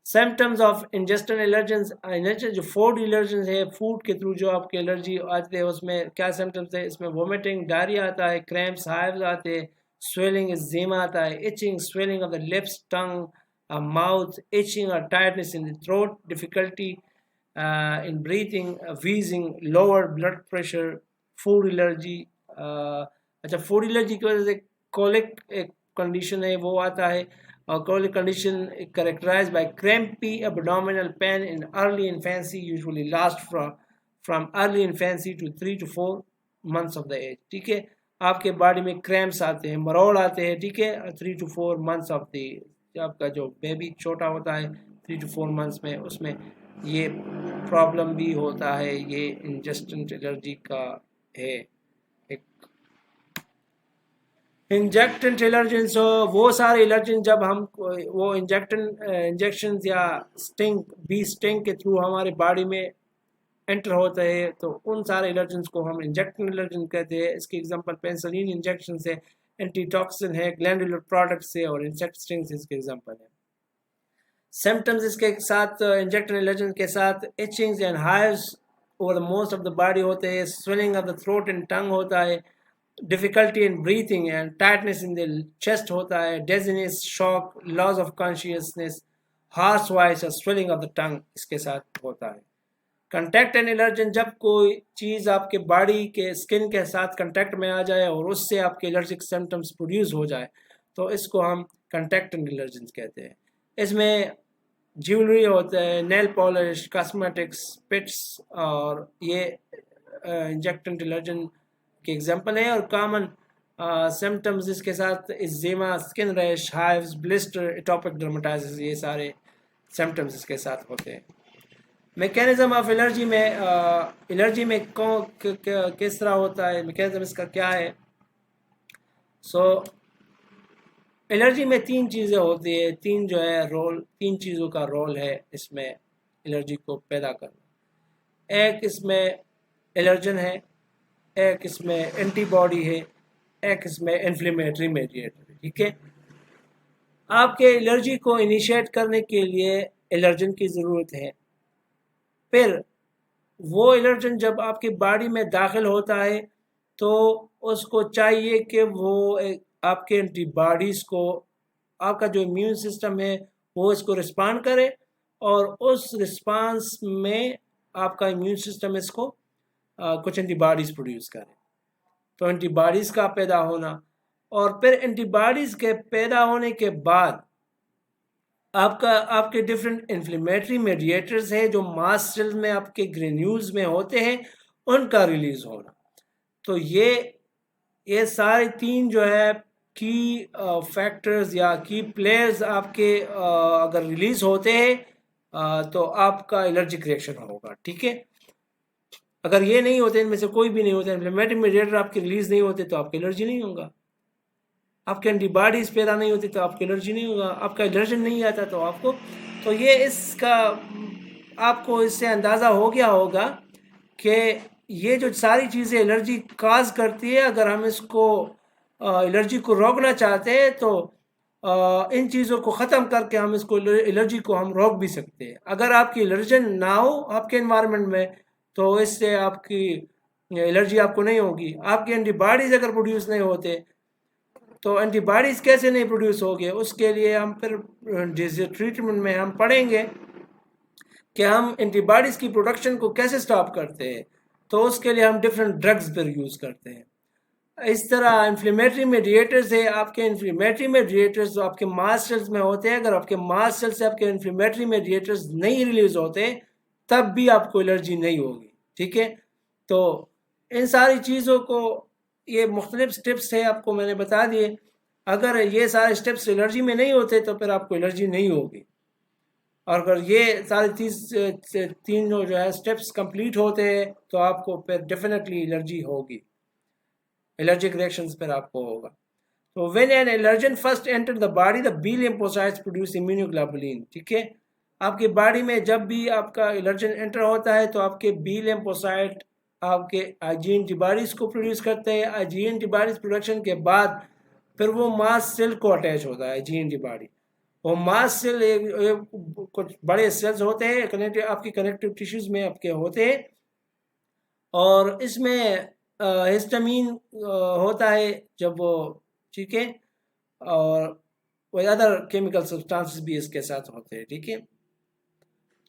सिम्टम्स ऑफ इंजेस्टन एलर्जेंस, जो फूड एलर्जेंस है, फूड के थ्रू जो आपकी एलर्जी आती है उसमें क्या सिम्टम्स है? इसमें वोमिटिंग, डायरिया आता है, क्रैम्प्स, हाइव्स आते हैं, स्वेलिंग, एजेमा आता है, itching, swelling of the lips, tongue, mouth, itching or tiredness in the throat, difficulty in breathing, wheezing, lower blood pressure, food allergy। अच्छा, फूड एलर्जी की वजह से कोलिक एक कंडीशन है वो आता है, और colic condition characterized by crampy abdominal pain in early infancy, usually last from early infancy to 3 to 4 months of the age। ठीक है, आपके बॉडी में क्रैम्प्स आते हैं, मरोड़ आते हैं। ठीक है, 3 to 4 months ऑफ द, आपका जो बेबी छोटा होता है 3 to 4 months में, उसमें ये प्रॉब्लम भी होता है। ये इंजेस्टेंट एलर्जी का है एक। इंजेक्टेंट एलर्जन, वो सारे एलर्जन जब हम वो इंजेक्शन या स्टिंग के थ्रू हमारे बॉडी में एंटर होता है तो उन सारे एलर्जन को हम इंजेक्टेंट एलर्जन कहते हैं। इसकी एग्जांपल पेनिसिलिन इंजेक्शन है, एंटीटॉक्सिन है, ग्लैंडुलर प्रोडक्ट्स है और इंसेक्ट स्टिंग्स इसके एग्जांपल है। सिम्टम्स इसके साथ इंजेक्टेंट एलर्जन के साथ itchings and hives over the most of the body होते हैं, swelling of the throat and tongue होता है, difficulty in breathing and tightness in the chest होता है, dizziness, shock, loss of consciousness, harsh voice और स्वेलिंग ऑफ द टंग इसके साथ होता है। कंटैक्ट एंड एलर्जन, जब कोई चीज़ आपके बॉडी के स्किन के साथ कंटैक्ट में आ जाए और उससे आपके एलर्जिक सिम्टम्स प्रोड्यूस हो जाए तो इसको हम कंटैक्ट एंड एलर्जन कहते हैं। इसमें ज्वेलरी होता है, नेल पॉलिश, कॉस्मेटिक्स, पिट्स और ये इंजेक्टेंट एलर्जन के एग्जांपल है। और कॉमन सिम्टम्स इसके साथ eczema, skin rash, hives, blister, atopic dermatitis ये सारे सिम्टम्स इसके साथ होते हैं। मैकेनिज्म ऑफ एलर्जी में किस तरह होता है, मैकेनिज्म इसका क्या है? एलर्जी में 3 चीज़ें होती है, तीन चीज़ों का रोल है इसमें एलर्जी को पैदा करना। एक इसमें एलर्जन है, एक इसमें एंटीबॉडी है, एक इसमें इन्फ्लेमेटरी मेडिएटर है। ठीक है, आपके एलर्जी को इनिशिएट करने के लिए एलर्जन की ज़रूरत है। फिर वो एलर्जन जब आपकी बॉडी में दाखिल होता है तो उसको चाहिए कि वो आपके एंटीबॉडीज़ को, आपका जो इम्यून सिस्टम है वो इसको रिस्पॉन्ड करे, और उस रिस्पांस में आपका इम्यून सिस्टम इसको कुछ एंटीबॉडीज़ प्रोड्यूस करे। तो एंटीबॉडीज़ का पैदा होना, और फिर एंटीबॉडीज़ के पैदा होने के बाद आपके डिफरेंट इन्फ्लेमेटरी मेडिएटर्स है जो मास्ट सेल्स में, आपके ग्रेन्यूल्स में होते हैं, उनका रिलीज होना। तो ये सारे 3 जो है की फैक्टर्स या की प्लेयर्स आपके अगर रिलीज होते हैं तो आपका एलर्जिक रिएक्शन होगा। ठीक है, अगर ये नहीं होते, इनमें से कोई भी नहीं होता, इन्फ्लेमेटरी मेडिएटर आपके रिलीज नहीं होते तो आपकी एलर्जी नहीं होगा। आपके एंटीबॉडीज़ पैदा नहीं होती तो आपकी एलर्जी नहीं होगा। आपका एलर्जन नहीं आता तो आपको, तो ये इसका आपको इससे अंदाज़ा हो गया होगा कि ये जो सारी चीज़ें एलर्जी काज करती है, अगर हम इसको एलर्जी को रोकना चाहते हैं तो इन चीज़ों को ख़त्म करके हम इसको एलर्जी को हम रोक भी सकते हैं। अगर आपकी एलर्जन ना हो आपके एनवायरनमेंट में तो इससे आपकी एलर्जी आपको नहीं होगी। आपके एंटीबॉडीज़ अगर प्रोड्यूस नहीं होते तो एंटीबॉडीज़ कैसे नहीं प्रोड्यूस होंगे, उसके लिए हम फिर डिजीज ट्रीटमेंट में हम पढ़ेंगे कि हम एंटीबॉडीज़ की प्रोडक्शन को कैसे स्टॉप करते हैं। तो उसके लिए हम डिफरेंट ड्रग्स पर यूज़ करते हैं। इस तरह इन्फ्लेमेटरी मेडिएटर्स है, आपके इन्फ्लेमेटरी मेडिएटर्स जो आपके मास्ट सेल्स में होते हैं, अगर आपके मास्ट सेल से आपके इन्फ्लेमेटरी मेडिएटर्स नहीं रिलीज होते तब भी आपको एलर्जी नहीं होगी। ठीक है, तो इन सारी चीज़ों को, ये मुख्तलिफ स्टेप्स है आपको मैंने बता दिए। अगर ये सारे स्टेप्स एलर्जी में नहीं होते तो फिर आपको एलर्जी नहीं होगी, और अगर ये सारे तीन जो है स्टेप्स कंप्लीट होते हैं तो आपको फिर डेफिनेटली एलर्जी होगी, एलर्जिक रिएक्शंस फिर आपको होगा। तो when an allergen first enter the body the B lymphocytes produce immunoglobulin. ठीक है, आपकी बॉडी में जब भी आपका एलर्जन एंटर होता है तो आपके बी लिम्फोसाइट आपके आईजी एंटीबॉडीज को प्रोड्यूस करते हैं। आईजी एंटीबॉडीज प्रोडक्शन के बाद फिर वो मास सेल को अटैच होता है आईजी एंटीबॉडी। वो मास सेल कुछ बड़े सेल्स होते हैं कनेक्टिव, आपकी कनेक्टिव टिश्यूज में आपके होते हैं, और इसमें हिस्टामीन होता है जब वो, ठीक है, और वो अदर केमिकल सब्सटेंसेस भी इसके साथ होते हैं। ठीक है,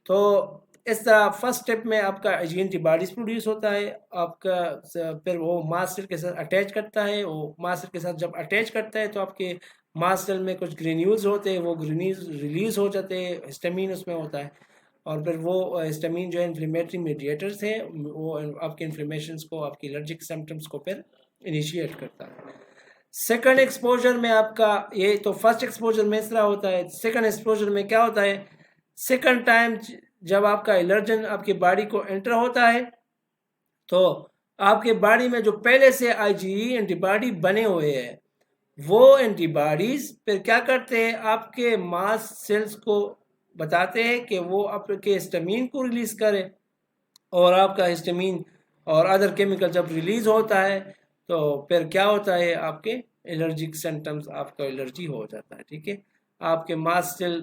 तो इस तरह फर्स्ट स्टेप में आपका आईजी एंटीबॉडीज प्रोड्यूस होता है, आपका फिर वो मास्ट सेल के साथ अटैच करता है। वो मास्ट सेल के साथ जब अटैच करता है तो आपके मास्ट सेल में कुछ ग्रेन्यूल्स होते हैं, वो ग्रेन्यूल्स रिलीज हो जाते हैं, हिस्टामीन उसमें होता है, और फिर वो हिस्टामीन जो है इन्फ्लेमेटरी मीडिएटर्स है, वो आपके इन्फ्लेमेशंस को, आपकी एलर्जिक सिम्टम्स को फिर इनिशिएट करता है। सेकंड एक्सपोजर में आपका, ये तो फर्स्ट एक्सपोजर में इस तरह होता है। सेकंड एक्सपोजर में क्या होता है, सेकंड टाइम जब आपका एलर्जन आपकी बॉडी को एंटर होता है तो आपके बॉडी में जो पहले से आईजीई एंटीबॉडी बने हुए हैं वो एंटीबॉडीज फिर क्या करते हैं, आपके मास सेल्स को बताते हैं कि वो आपके हिस्टामीन को रिलीज करे, और आपका हिस्टामीन और अदर केमिकल जब रिलीज होता है तो फिर क्या होता है, आपके एलर्जिक सिम्टम्स, आपका एलर्जी हो जाता है। ठीक है, आपके मास सेल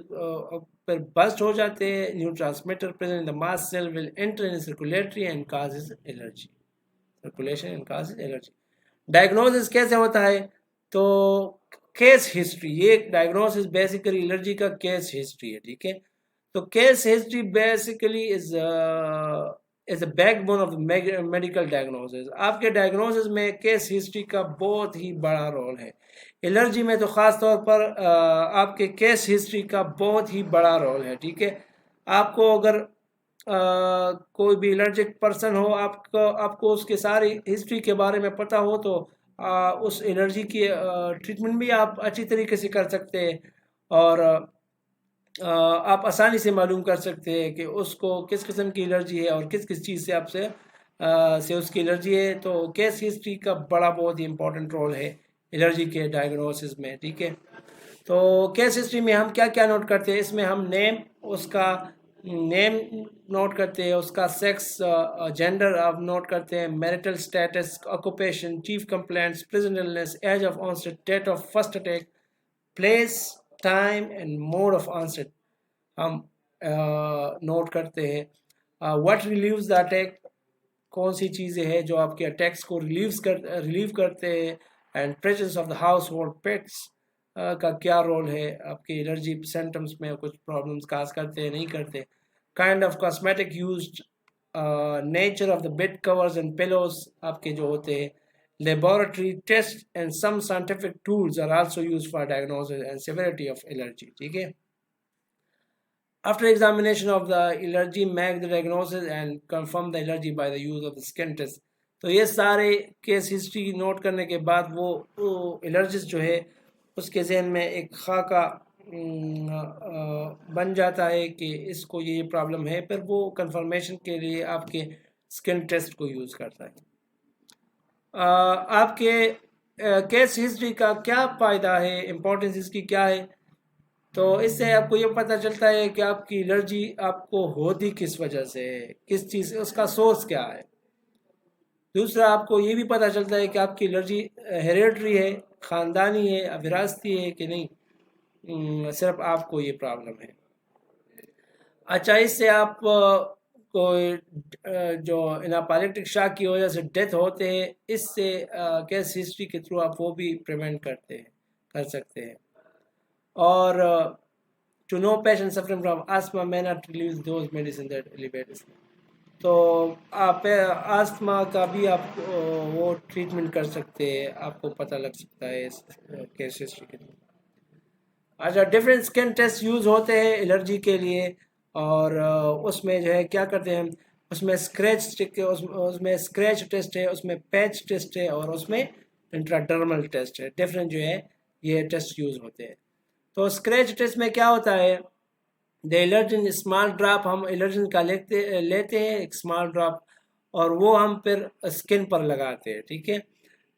पर बस्ट हो जाते हैं, neurotransmitter present in the mast cell will enter in circulatory and causes allergy, circulation and causes allergy. Diagnosis कैसे होता है, तो केस हिस्ट्री, ये डायग्नोसिस बेसिकली एलर्जी का केस हिस्ट्री है। ठीक है, तो case history basically is a backbone of medical diagnosis. आपके डायग्नोसिस में केस हिस्ट्री का बहुत ही बड़ा रोल है। एलर्जी में तो ख़ास तौर पर आपके केस हिस्ट्री का बहुत ही बड़ा रोल है। ठीक है, आपको अगर कोई भी एलर्जिक पर्सन हो, आपको उसके सारी हिस्ट्री के बारे में पता हो तो उस एलर्जी की ट्रीटमेंट भी आप अच्छी तरीके से कर सकते हैं, और आप आसानी से मालूम कर सकते हैं कि उसको किस किस्म की एलर्जी है और किस किस चीज़ से आपसे से उसकी एलर्जी है। तो केस हिस्ट्री का बड़ा बहुत ही इम्पोर्टेंट रोल है एलर्जी के डायग्नोसिस में। ठीक है, तो केस हिस्ट्री में हम क्या क्या नोट करते हैं, इसमें हम नेम, उसका नेम नोट करते हैं, उसका सेक्स जेंडर आप नोट करते हैं, marital status, occupation, chief complaints, present illness, age of onset, date of first attack, place, time and mode of answer हम नोट करते हैं। व्हाट रिलीव्स द अटैक, कौन सी चीज़ें हैं जो आपके अटैक्स को रिलीव करते हैं, and presence of the house hold pets का क्या रोल है, आपके एलर्जी सिम्टम्स में कुछ प्रॉब्लम्स काज करते हैं नहीं करते, kind of cosmetic used, nature of the bed covers and pillows आपके जो होते हैं, laboratory tests and some scientific tools are also used for diagnosis and severity of allergy. ठीक है, after examination of the allergy make the diagnosis and confirm the allergy by the use of the skin test। तो ये सारे केस हिस्ट्री नोट करने के बाद वो एलर्जिस्ट जो है उसके जहन में एक खाका बन जाता है कि इसको ये प्रॉब्लम है, फिर वो कंफर्मेशन के लिए आपके स्किन टेस्ट को यूज़ करता है। आपके केस हिस्ट्री का क्या फ़ायदा है, इम्पोर्टेंस इसकी क्या है, तो इससे आपको ये पता चलता है कि आपकी एलर्जी आपको होती किस वजह से है, किस चीज़, उसका सोर्स क्या है। दूसरा, आपको ये भी पता चलता है कि आपकी एलर्जी हेरेडिटरी है, ख़ानदानी है, विरासती है कि नहीं, सिर्फ आपको ये प्रॉब्लम है। अच्छा, इससे आप कोई जो एनाफिलेक्टिक शॉक की वजह से डेथ होते हैं, इससे केस हिस्ट्री के थ्रू आप वो भी प्रिवेंट कर सकते हैं। और two no patient suffering from asthma may not use those medicine that elevate. तो आप आस्थमा का भी आप वो ट्रीटमेंट कर सकते हैं, आपको पता लग सकता है इस केस हिस्ट्री के थ्रू। अच्छा, डिफरेंट स्किन टेस्ट यूज़ होते हैं एलर्जी के लिए, और उसमें जो है क्या करते हैं हम, उसमें उसमें स्क्रैच टेस्ट है, उसमें पैच टेस्ट है, और उसमें इंट्राडर्मल टेस्ट है। डिफरेंट जो है ये टेस्ट यूज़ होते हैं। तो स्क्रैच टेस्ट में क्या होता है, द एलर्जन स्मॉल ड्रॉप, हम एलर्जन का लेते हैं एक स्मॉल ड्रॉप, और वो हम फिर स्किन पर लगाते हैं, ठीक है।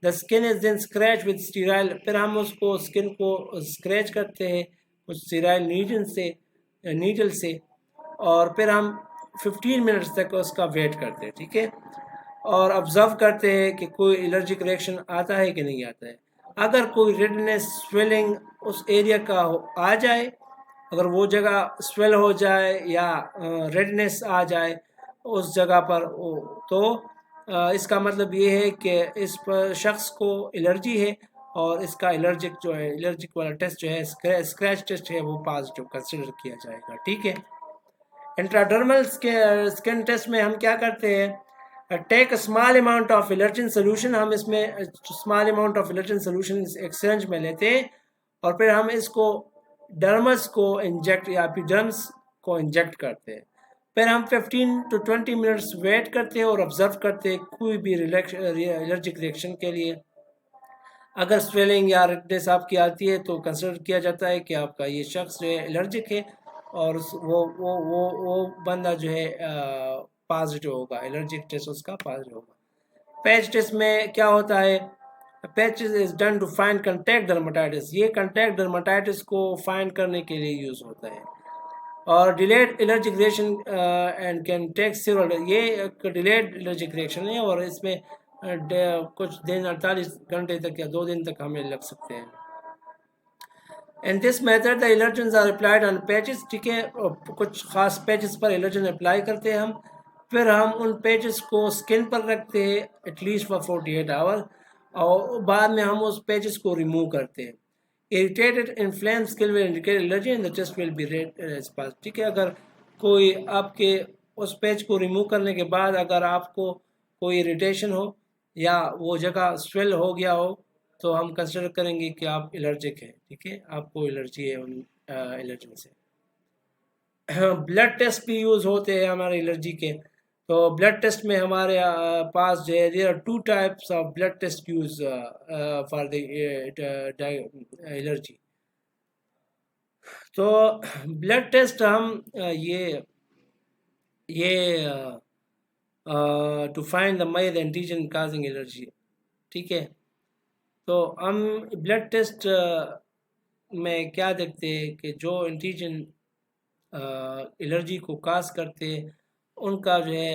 The skin is then scratch with sterile, फिर हम उसको स्किन को स्क्रैच करते हैं कुछ स्टीराइल नीडल से, और फिर हम 15 मिनट्स तक उसका वेट करते हैं, ठीक है। और ऑब्जर्व करते हैं कि कोई एलर्जिक रिएक्शन आता है कि नहीं आता है। अगर कोई रेडनेस स्वेलिंग उस एरिया का आ जाए, अगर वो जगह स्वेल हो जाए या रेडनेस आ जाए उस जगह पर, तो इसका मतलब ये है कि इस पर शख्स को एलर्जी है, और इसका एलर्जिक वाला टेस्ट जो है, स्क्रैच टेस्ट है, वो पॉजिटिव कंसिडर किया जाएगा, ठीक है। इंट्राडर्मल स्किन टेस्ट में हम क्या करते हैं, take small amount of allergen solution, हम इसमें small amount of allergen solution एक सिरिंज में लेते हैं, और फिर हम इसको डर्मस को इंजेक्ट या एपिडर्म्स को इंजेक्ट करते हैं। फिर हम 15 to 20 मिनट्स वेट करते हैं और ऑब्जर्व करते हैं कोई भी एलर्जिक रिएक्शन के लिए। अगर स्वेलिंग या रेडनेस आपकी आती है तो कंसिडर किया जाता है कि आपका ये शख्स जो है एलर्जिक है, और वो बंदा जो है पॉजिटिव होगा, एलर्जिक टेस्ट उसका पॉजिटिव होगा। पैच टेस्ट में क्या होता है, patches is done to find contact dermatitis, ये कंटैक्ट डर्माटाइटिस को फाइंड करने के लिए यूज होता है। और delayed allergic reaction and can take several, ये एक डिलेड एलर्जिक रिएक्शन है, और इसमें कुछ दिन 48 घंटे तक या 2 दिन तक हमें लग सकते हैं। In this method the allergens are applied on patches, ठीक है, कुछ खास पैचेस पर एलर्जन अप्लाई करते हैं हम, फिर हम उन पैचेस को स्किन पर रखते हैं एटलीस्ट फॉर 48 आवर, और बाद में हम उस पैचेस को रिमूव करते हैं। Irritated inflame skin will indicate allergy and the test will be red response, ठीक है। अगर कोई आपके उस पैच को रिमूव करने के बाद अगर आपको कोई इरिटेशन हो या वो जगह स्वेल हो गया हो, तो हम कंसिडर करेंगे कि आप एलर्जिक हैं, ठीक है, आपको एलर्जी है उन एलर्जन से। ब्लड टेस्ट भी यूज़ होते हैं हमारे एलर्जी के, तो ब्लड टेस्ट में हमारे पास जो है there are 2 types of blood test use for the allergy. तो ब्लड टेस्ट हम ये to find the mild antigen causing allergy, ठीक है। तो हम ब्लड टेस्ट में क्या देखते हैं कि जो एंटीजन एलर्जी को काज करते हैं उनका जो है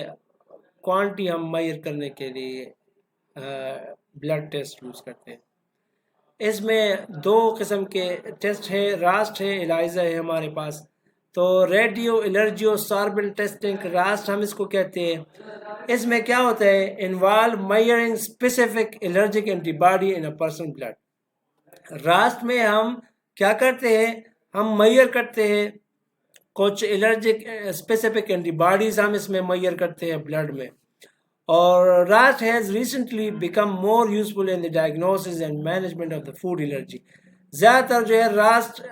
क्वांटिटी हम मेजर करने के लिए ब्लड टेस्ट यूज़ करते हैं। इसमें 2 किस्म के टेस्ट है, रास्ट है, एलाइजा है हमारे पास। तो रेडियो एलर्जियो सॉर्बेंट टेस्टिंग, रास्ट हम इसको कहते हैं। इसमें क्या होता है, involve measuring specific allergic antibody in a person blood. Rust में हम क्या करते हैं, हम मेजर करते हैं कुछ एलर्जिक स्पेसिफिक एंटीबॉडीज हम इसमें मेजर करते हैं ब्लड में। और Rust has recently become more useful in the diagnosis and management of the food allergy. ज़्यादातर जो है रास्ट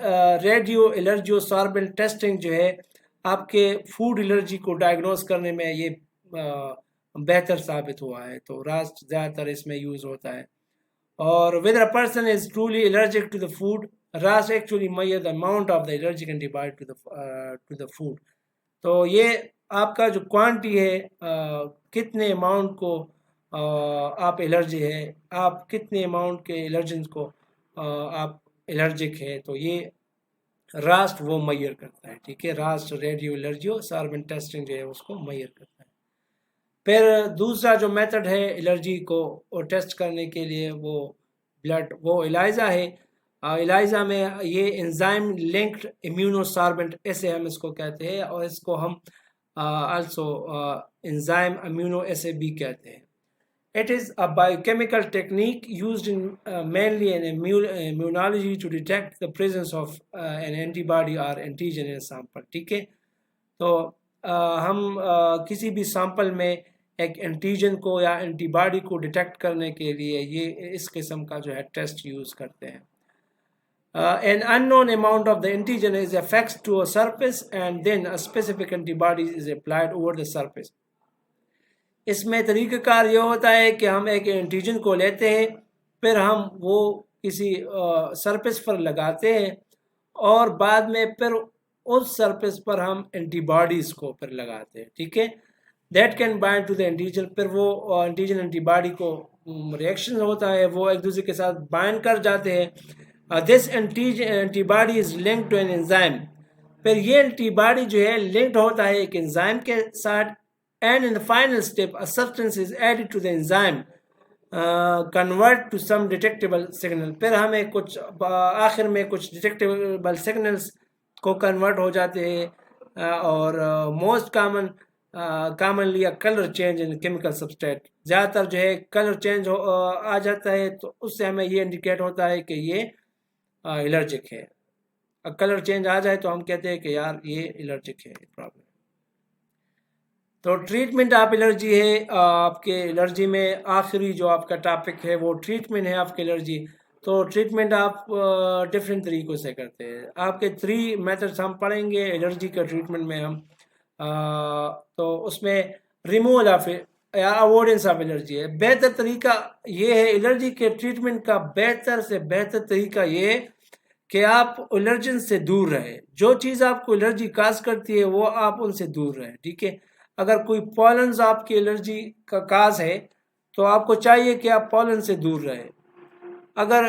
रेडियो एलर्जियो सॉर्बेंट टेस्टिंग जो है आपके फूड एलर्जी को डायग्नोस करने में ये बेहतर साबित हुआ है, तो रास्ट ज़्यादातर इसमें यूज़ होता है। और whether a person is truly allergic to the food, RAS actually measure the amount of the allergic antibody to the food। तो ये आपका जो क्वांटिटी है कितने अमाउंट को आप एलर्जी है, आप कितने अमाउंट के एलर्जन को आप एलर्जिक है, तो ये रास्ट वो मेजर करता है, ठीक है। रास्ट रेडियो एलर्जियो सॉर्बेंट टेस्टिंग जो है उसको मेजर करता है। फिर दूसरा जो मेथड है एलर्जी को टेस्ट करने के लिए वो एलाइजा है। एलाइजा में ये एंजाइम लिंक्ड इम्यूनोसॉर्बेंट ऐसे हम इसको कहते हैं, और इसको हम आल्सो एंजाइम अम्यूनो ऐसे भी कहते हैं। It is a biochemical technique used in mainly in immunology to detect the presence of an antibody or antigen in a sample, ठीक है। तो हम किसी भी सैंपल में एक एंटीजन को या एंटीबॉडी को डिटेक्ट करने के लिए ये इस किस्म का जो है टेस्ट यूज़ करते हैं. An unknown amount of the antigen is affixed to a surface and then a specific antibody is applied over the surface. इसमें तरीक़ाकार ये होता है कि हम एक एंटीजन को लेते हैं, फिर हम वो किसी सरफेस पर लगाते हैं और बाद में फिर उस सरफेस पर हम एंटीबॉडीज़ को फिर लगाते हैं. ठीक है, that can bind to the antigen. फिर वो एंटीजन एंटीबॉडी को रिएक्शन होता है, वो एक दूसरे के साथ बाइंड कर जाते हैं. This antibody is linked to an enzyme. फिर ये एंटीबॉडी जो है लिंक्ड होता है एक एंजाइम के साथ. And in the final step, a substance is added to the enzyme, convert to some detectable signal. फिर हमें कुछ आखिर में कुछ detectable signals को convert हो जाते हैं और most commonly a color change in chemical substrate. ज़्यादातर जो है color change आ जाता है, तो उससे हमें ये indicate होता है कि ये allergic है. कलर चेंज आ जाए तो हम कहते हैं कि यार ये एलर्जिक है प्रॉब्लम. तो ट्रीटमेंट ऑफ एलर्जी है. आपके एलर्जी में आखिरी जो आपका टॉपिक है वो ट्रीटमेंट है आपके एलर्जी. तो ट्रीटमेंट आप डिफरेंट तरीक़ों से करते हैं. आपके 3 मेथड्स हम पढ़ेंगे एलर्जी का ट्रीटमेंट में हम. तो उसमें रिमूवल ऑफ या अवॉइडेंस ऑफ एलर्जी है. बेहतर तरीका ये है एलर्जी के ट्रीटमेंट का, बेहतर से बेहतर तरीका ये है कि आप एलर्जन से दूर रहें. जो चीज़ आपको एलर्जी काज करती है वो आप उनसे दूर रहें. ठीक है, अगर कोई पॉलन्स आपकी एलर्जी का काज है तो आपको चाहिए कि आप पॉलन से दूर रहें. अगर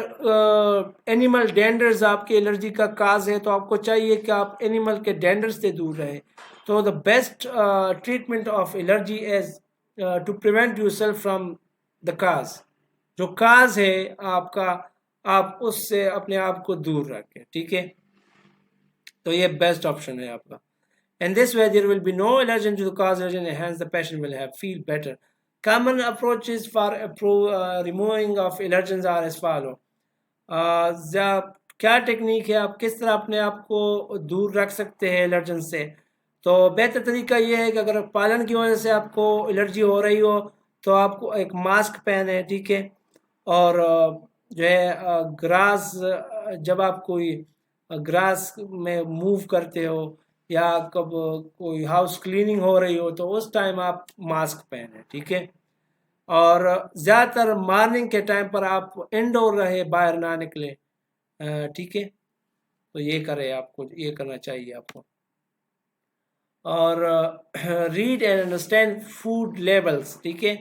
एनिमल डेंडर्स आपकी एलर्जी का काज है तो आपको चाहिए कि आप एनिमल के डेंडर्स से दूर रहें. तो the best treatment of allergy is to prevent yourself from the cause. जो काज है आपका, आप उससे अपने आप को दूर रखें. ठीक है, तो ये बेस्ट ऑप्शन है आपका. And this way there will be no allergen to the cause allergen and hence the patient will have feel better. Common approaches for removing of allergens are as follow. क्या टेक्निक है, आप किस तरह अपने आप को दूर रख सकते हैं एलर्जन से. तो बेहतर तरीका ये है कि अगर पालन की वजह से आपको एलर्जी हो रही हो तो आपको एक मास्क पहने. ठीक है, और जो है ग्रास, जब आप कोई ग्रास में मूव करते हो या कब कोई हाउस क्लीनिंग हो रही हो तो उस टाइम आप मास्क पहने. ठीक है, और ज़्यादातर मॉर्निंग के टाइम पर आप इंडोर रहे, बाहर ना निकले. ठीक है, तो ये करें, आपको ये करना चाहिए आपको. और read and understand food labels. ठीक है,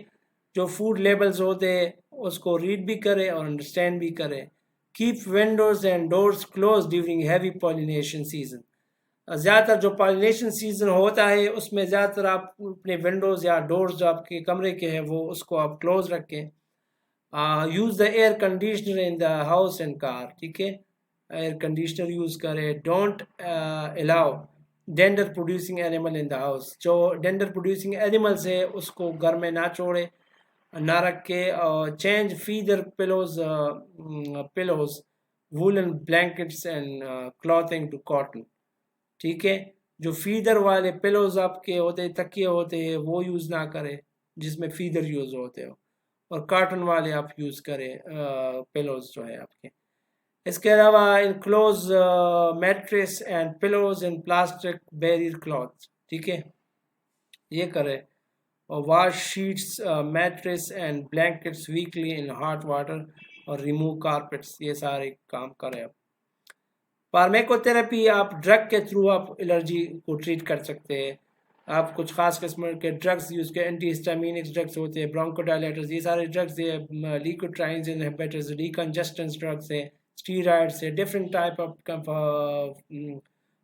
जो फूड लेबल्स होते हैं उसको रीड भी करें और अंडरस्टैंड भी करें. Keep Windows and doors close during heavy pollination season. ज़्यादातर जो पॉलिनेशन सीजन होता है उसमें ज़्यादातर आप अपने विंडोज़ या डोर्स जो आपके कमरे के हैं वो उसको आप क्लोज रखें. Use the air conditioner in the house and car. ठीक है, एयर कंडीशनर यूज़ करें. Don't allow dander producing animal in the house. जो डेंडर प्रोड्यूसिंग एनिमल्स है उसको घर में ना छोड़े, ना रखे. Change feather pillows woollen blankets and clothing to cotton. ठीक है, जो फीदर वाले पिलोज आपके होते हैं, तकिए होते हैं, वो यूज़ ना करें जिसमें फीदर यूज़ होते हो, और कॉटन वाले आप यूज़ करें पिलोज जो है आपके. इसके अलावा enclose mattress and pillows in plastic barrier cloth. ठीक है, ये करें. और wash sheets, mattress and blankets weekly in hot water और रिमूव कारपेट्स. ये सारे काम करें आप. फार्मेकोथेरेपी, आप ड्रग के थ्रू आप एलर्जी को ट्रीट कर सकते हैं. आप कुछ खास किस्म के ड्रग्स यूज़ के, एंटीहिस्टामिनिक ड्रग्स होते हैं, ब्रोंकोडायलेटर्स, ये सारे ड्रग्स है, ल्यूकोट्राइन्स इनहिबिटर्स, डीकंजेस्टेंस ड्रग्स है, स्टीरॉइड्स है, डिफरेंट टाइप ऑफ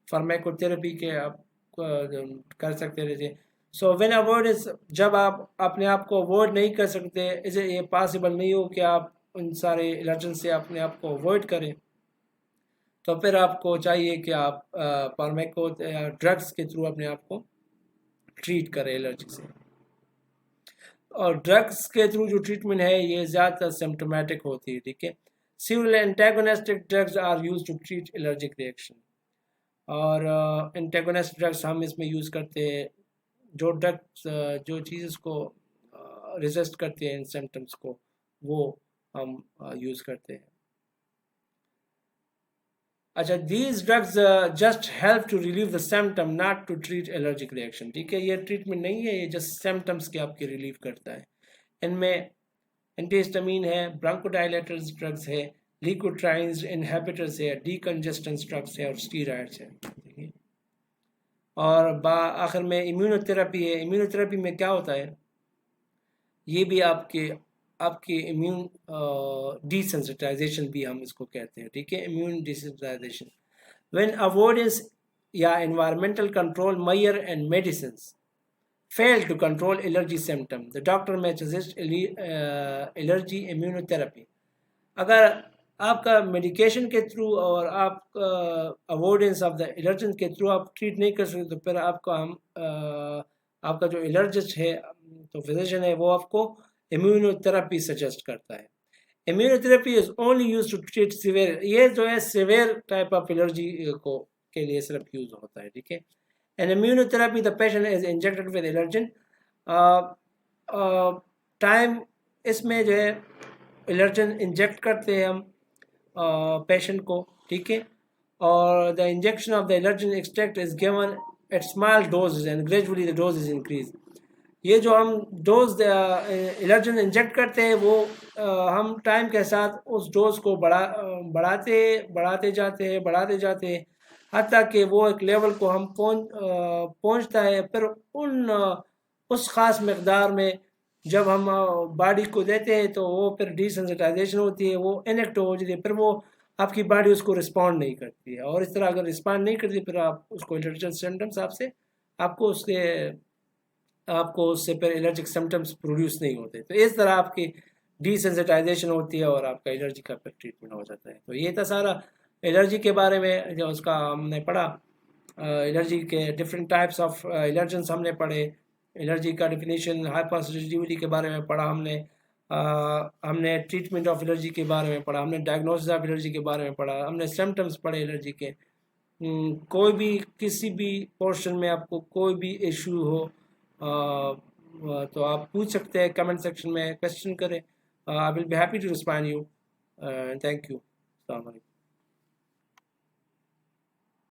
फार्मेकोथेरेपी के आप कर सकते रहते. सो व्हेन अवॉइडेंस, जब आप अपने आप को अवॉइड नहीं कर सकते, इसे ये पॉसिबल नहीं हो कि आप उन सारे एलर्जन से अपने आप को अवॉइड करें, तो फिर आपको चाहिए कि आप फार्मेको ड्रग्स के थ्रू अपने आप को ट्रीट करें एलर्जी से. और ड्रग्स के थ्रू जो ट्रीटमेंट है ये ज़्यादातर सिम्टोमेटिक होती है. ठीक है, several antagonistic drugs are used to treat allergic reaction. और एंटागोनिस्ट ड्रग्स हम इसमें यूज़ करते हैं जो ड्रग्स जो चीज़ को रेजिस्ट करते हैं इन सिम्टम्स को, वो हम यूज़ करते हैं। अच्छा, these drugs just help to relieve the symptom, not to treat allergic reaction. ठीक है, ये ट्रीटमेंट नहीं है, ये जस्ट सिम्टम्स के आपके रिलीव करता है। इनमें एंटीहिस्टामिन है, ब्रोंकोडायलेटर्स ड्रग्स है, ल्यूकोट्राइन्स इनहिबिटर्स है, डीकंजेस्टेंस ड्रग्स है और स्टीरॉइड्स है। ठीक है, और आखिर में इम्यूनोथेरेपी है। इम्यूनोथेरेपी में क्या होता है, ये भी आपके आपके इम्यून डिसेंसिटाइजेशन भी हम इसको कहते हैं। ठीक है, इम्यून डिसेंसिटाइजेशन व्हेन अवॉइडेंस या environmental control measure and medicine fail to control allergy symptom, the doctor may suggest allergy immunotherapy. अगर आपका मेडिकेशन के थ्रू और आप अवॉइडेंस ऑफ द एलर्जन के थ्रू आप ट्रीट नहीं कर सकते, तो फिर आपका आपका जो एलर्जिस्ट है, तो फिजिशियन है, वो आपको इम्यूनोथेरेपी सजेस्ट करता है। Immunotherapy is only use to treat severe, ये जो है सिवियर टाइप ऑफ एलर्जी को के लिए सिर्फ यूज होता है। ठीक है, and immunotherapy the patient is injected with allergen time इसमें जो है एलर्जन इंजेक्ट करते हैं हम पेशेंट को। ठीक है, और the injection of the allergen extract is given at small doses and gradually the dose is increase. ये जो हम डोज एलर्जन इंजेक्ट करते हैं, वो हम टाइम के साथ उस डोज को बढ़ाते जाते हैं हत्ता कि वो एक लेवल को हम पहुंचता है। फिर उस ख़ास मकदार में जब हम बॉडी को देते हैं, तो वो फिर डिसेंसिटाइजेशन होती है, वो इनएक्टिव हो जाती है, फिर वो आपकी बॉडी उसको रिस्पॉन्ड नहीं करती है। और इस तरह अगर रिस्पॉन्ड नहीं करती, फिर आप उसको एलर्जिक सिम्टम्स आपको उससे फिर एलर्जिक सिम्टम्स प्रोड्यूस नहीं होते। तो इस तरह आपकी डिसेंसिटाइजेशन होती है और आपका एलर्जी का फिर ट्रीटमेंट हो जाता है। तो ये था सारा एलर्जी के बारे में जो उसका हमने पढ़ा। एलर्जी के डिफरेंट टाइप्स ऑफ एलर्जेंस हमने पढ़े, एलर्जी का डिफिनीशन, हाइपरसेंसिटिविटी के बारे में पढ़ा हमने ट्रीटमेंट ऑफ एलर्जी के बारे में पढ़ा, हमने डायग्नोसिस ऑफ एलर्जी के बारे में पढ़ा, हमने सिम्टम्स पढ़े एलर्जी के। कोई भी किसी भी पोर्शन में आपको कोई भी इशू हो तो आप पूछ सकते हैं, कमेंट सेक्शन में क्वेश्चन करें। I will be happy to respond you. Thank you. अस्सलाम वालेकुम।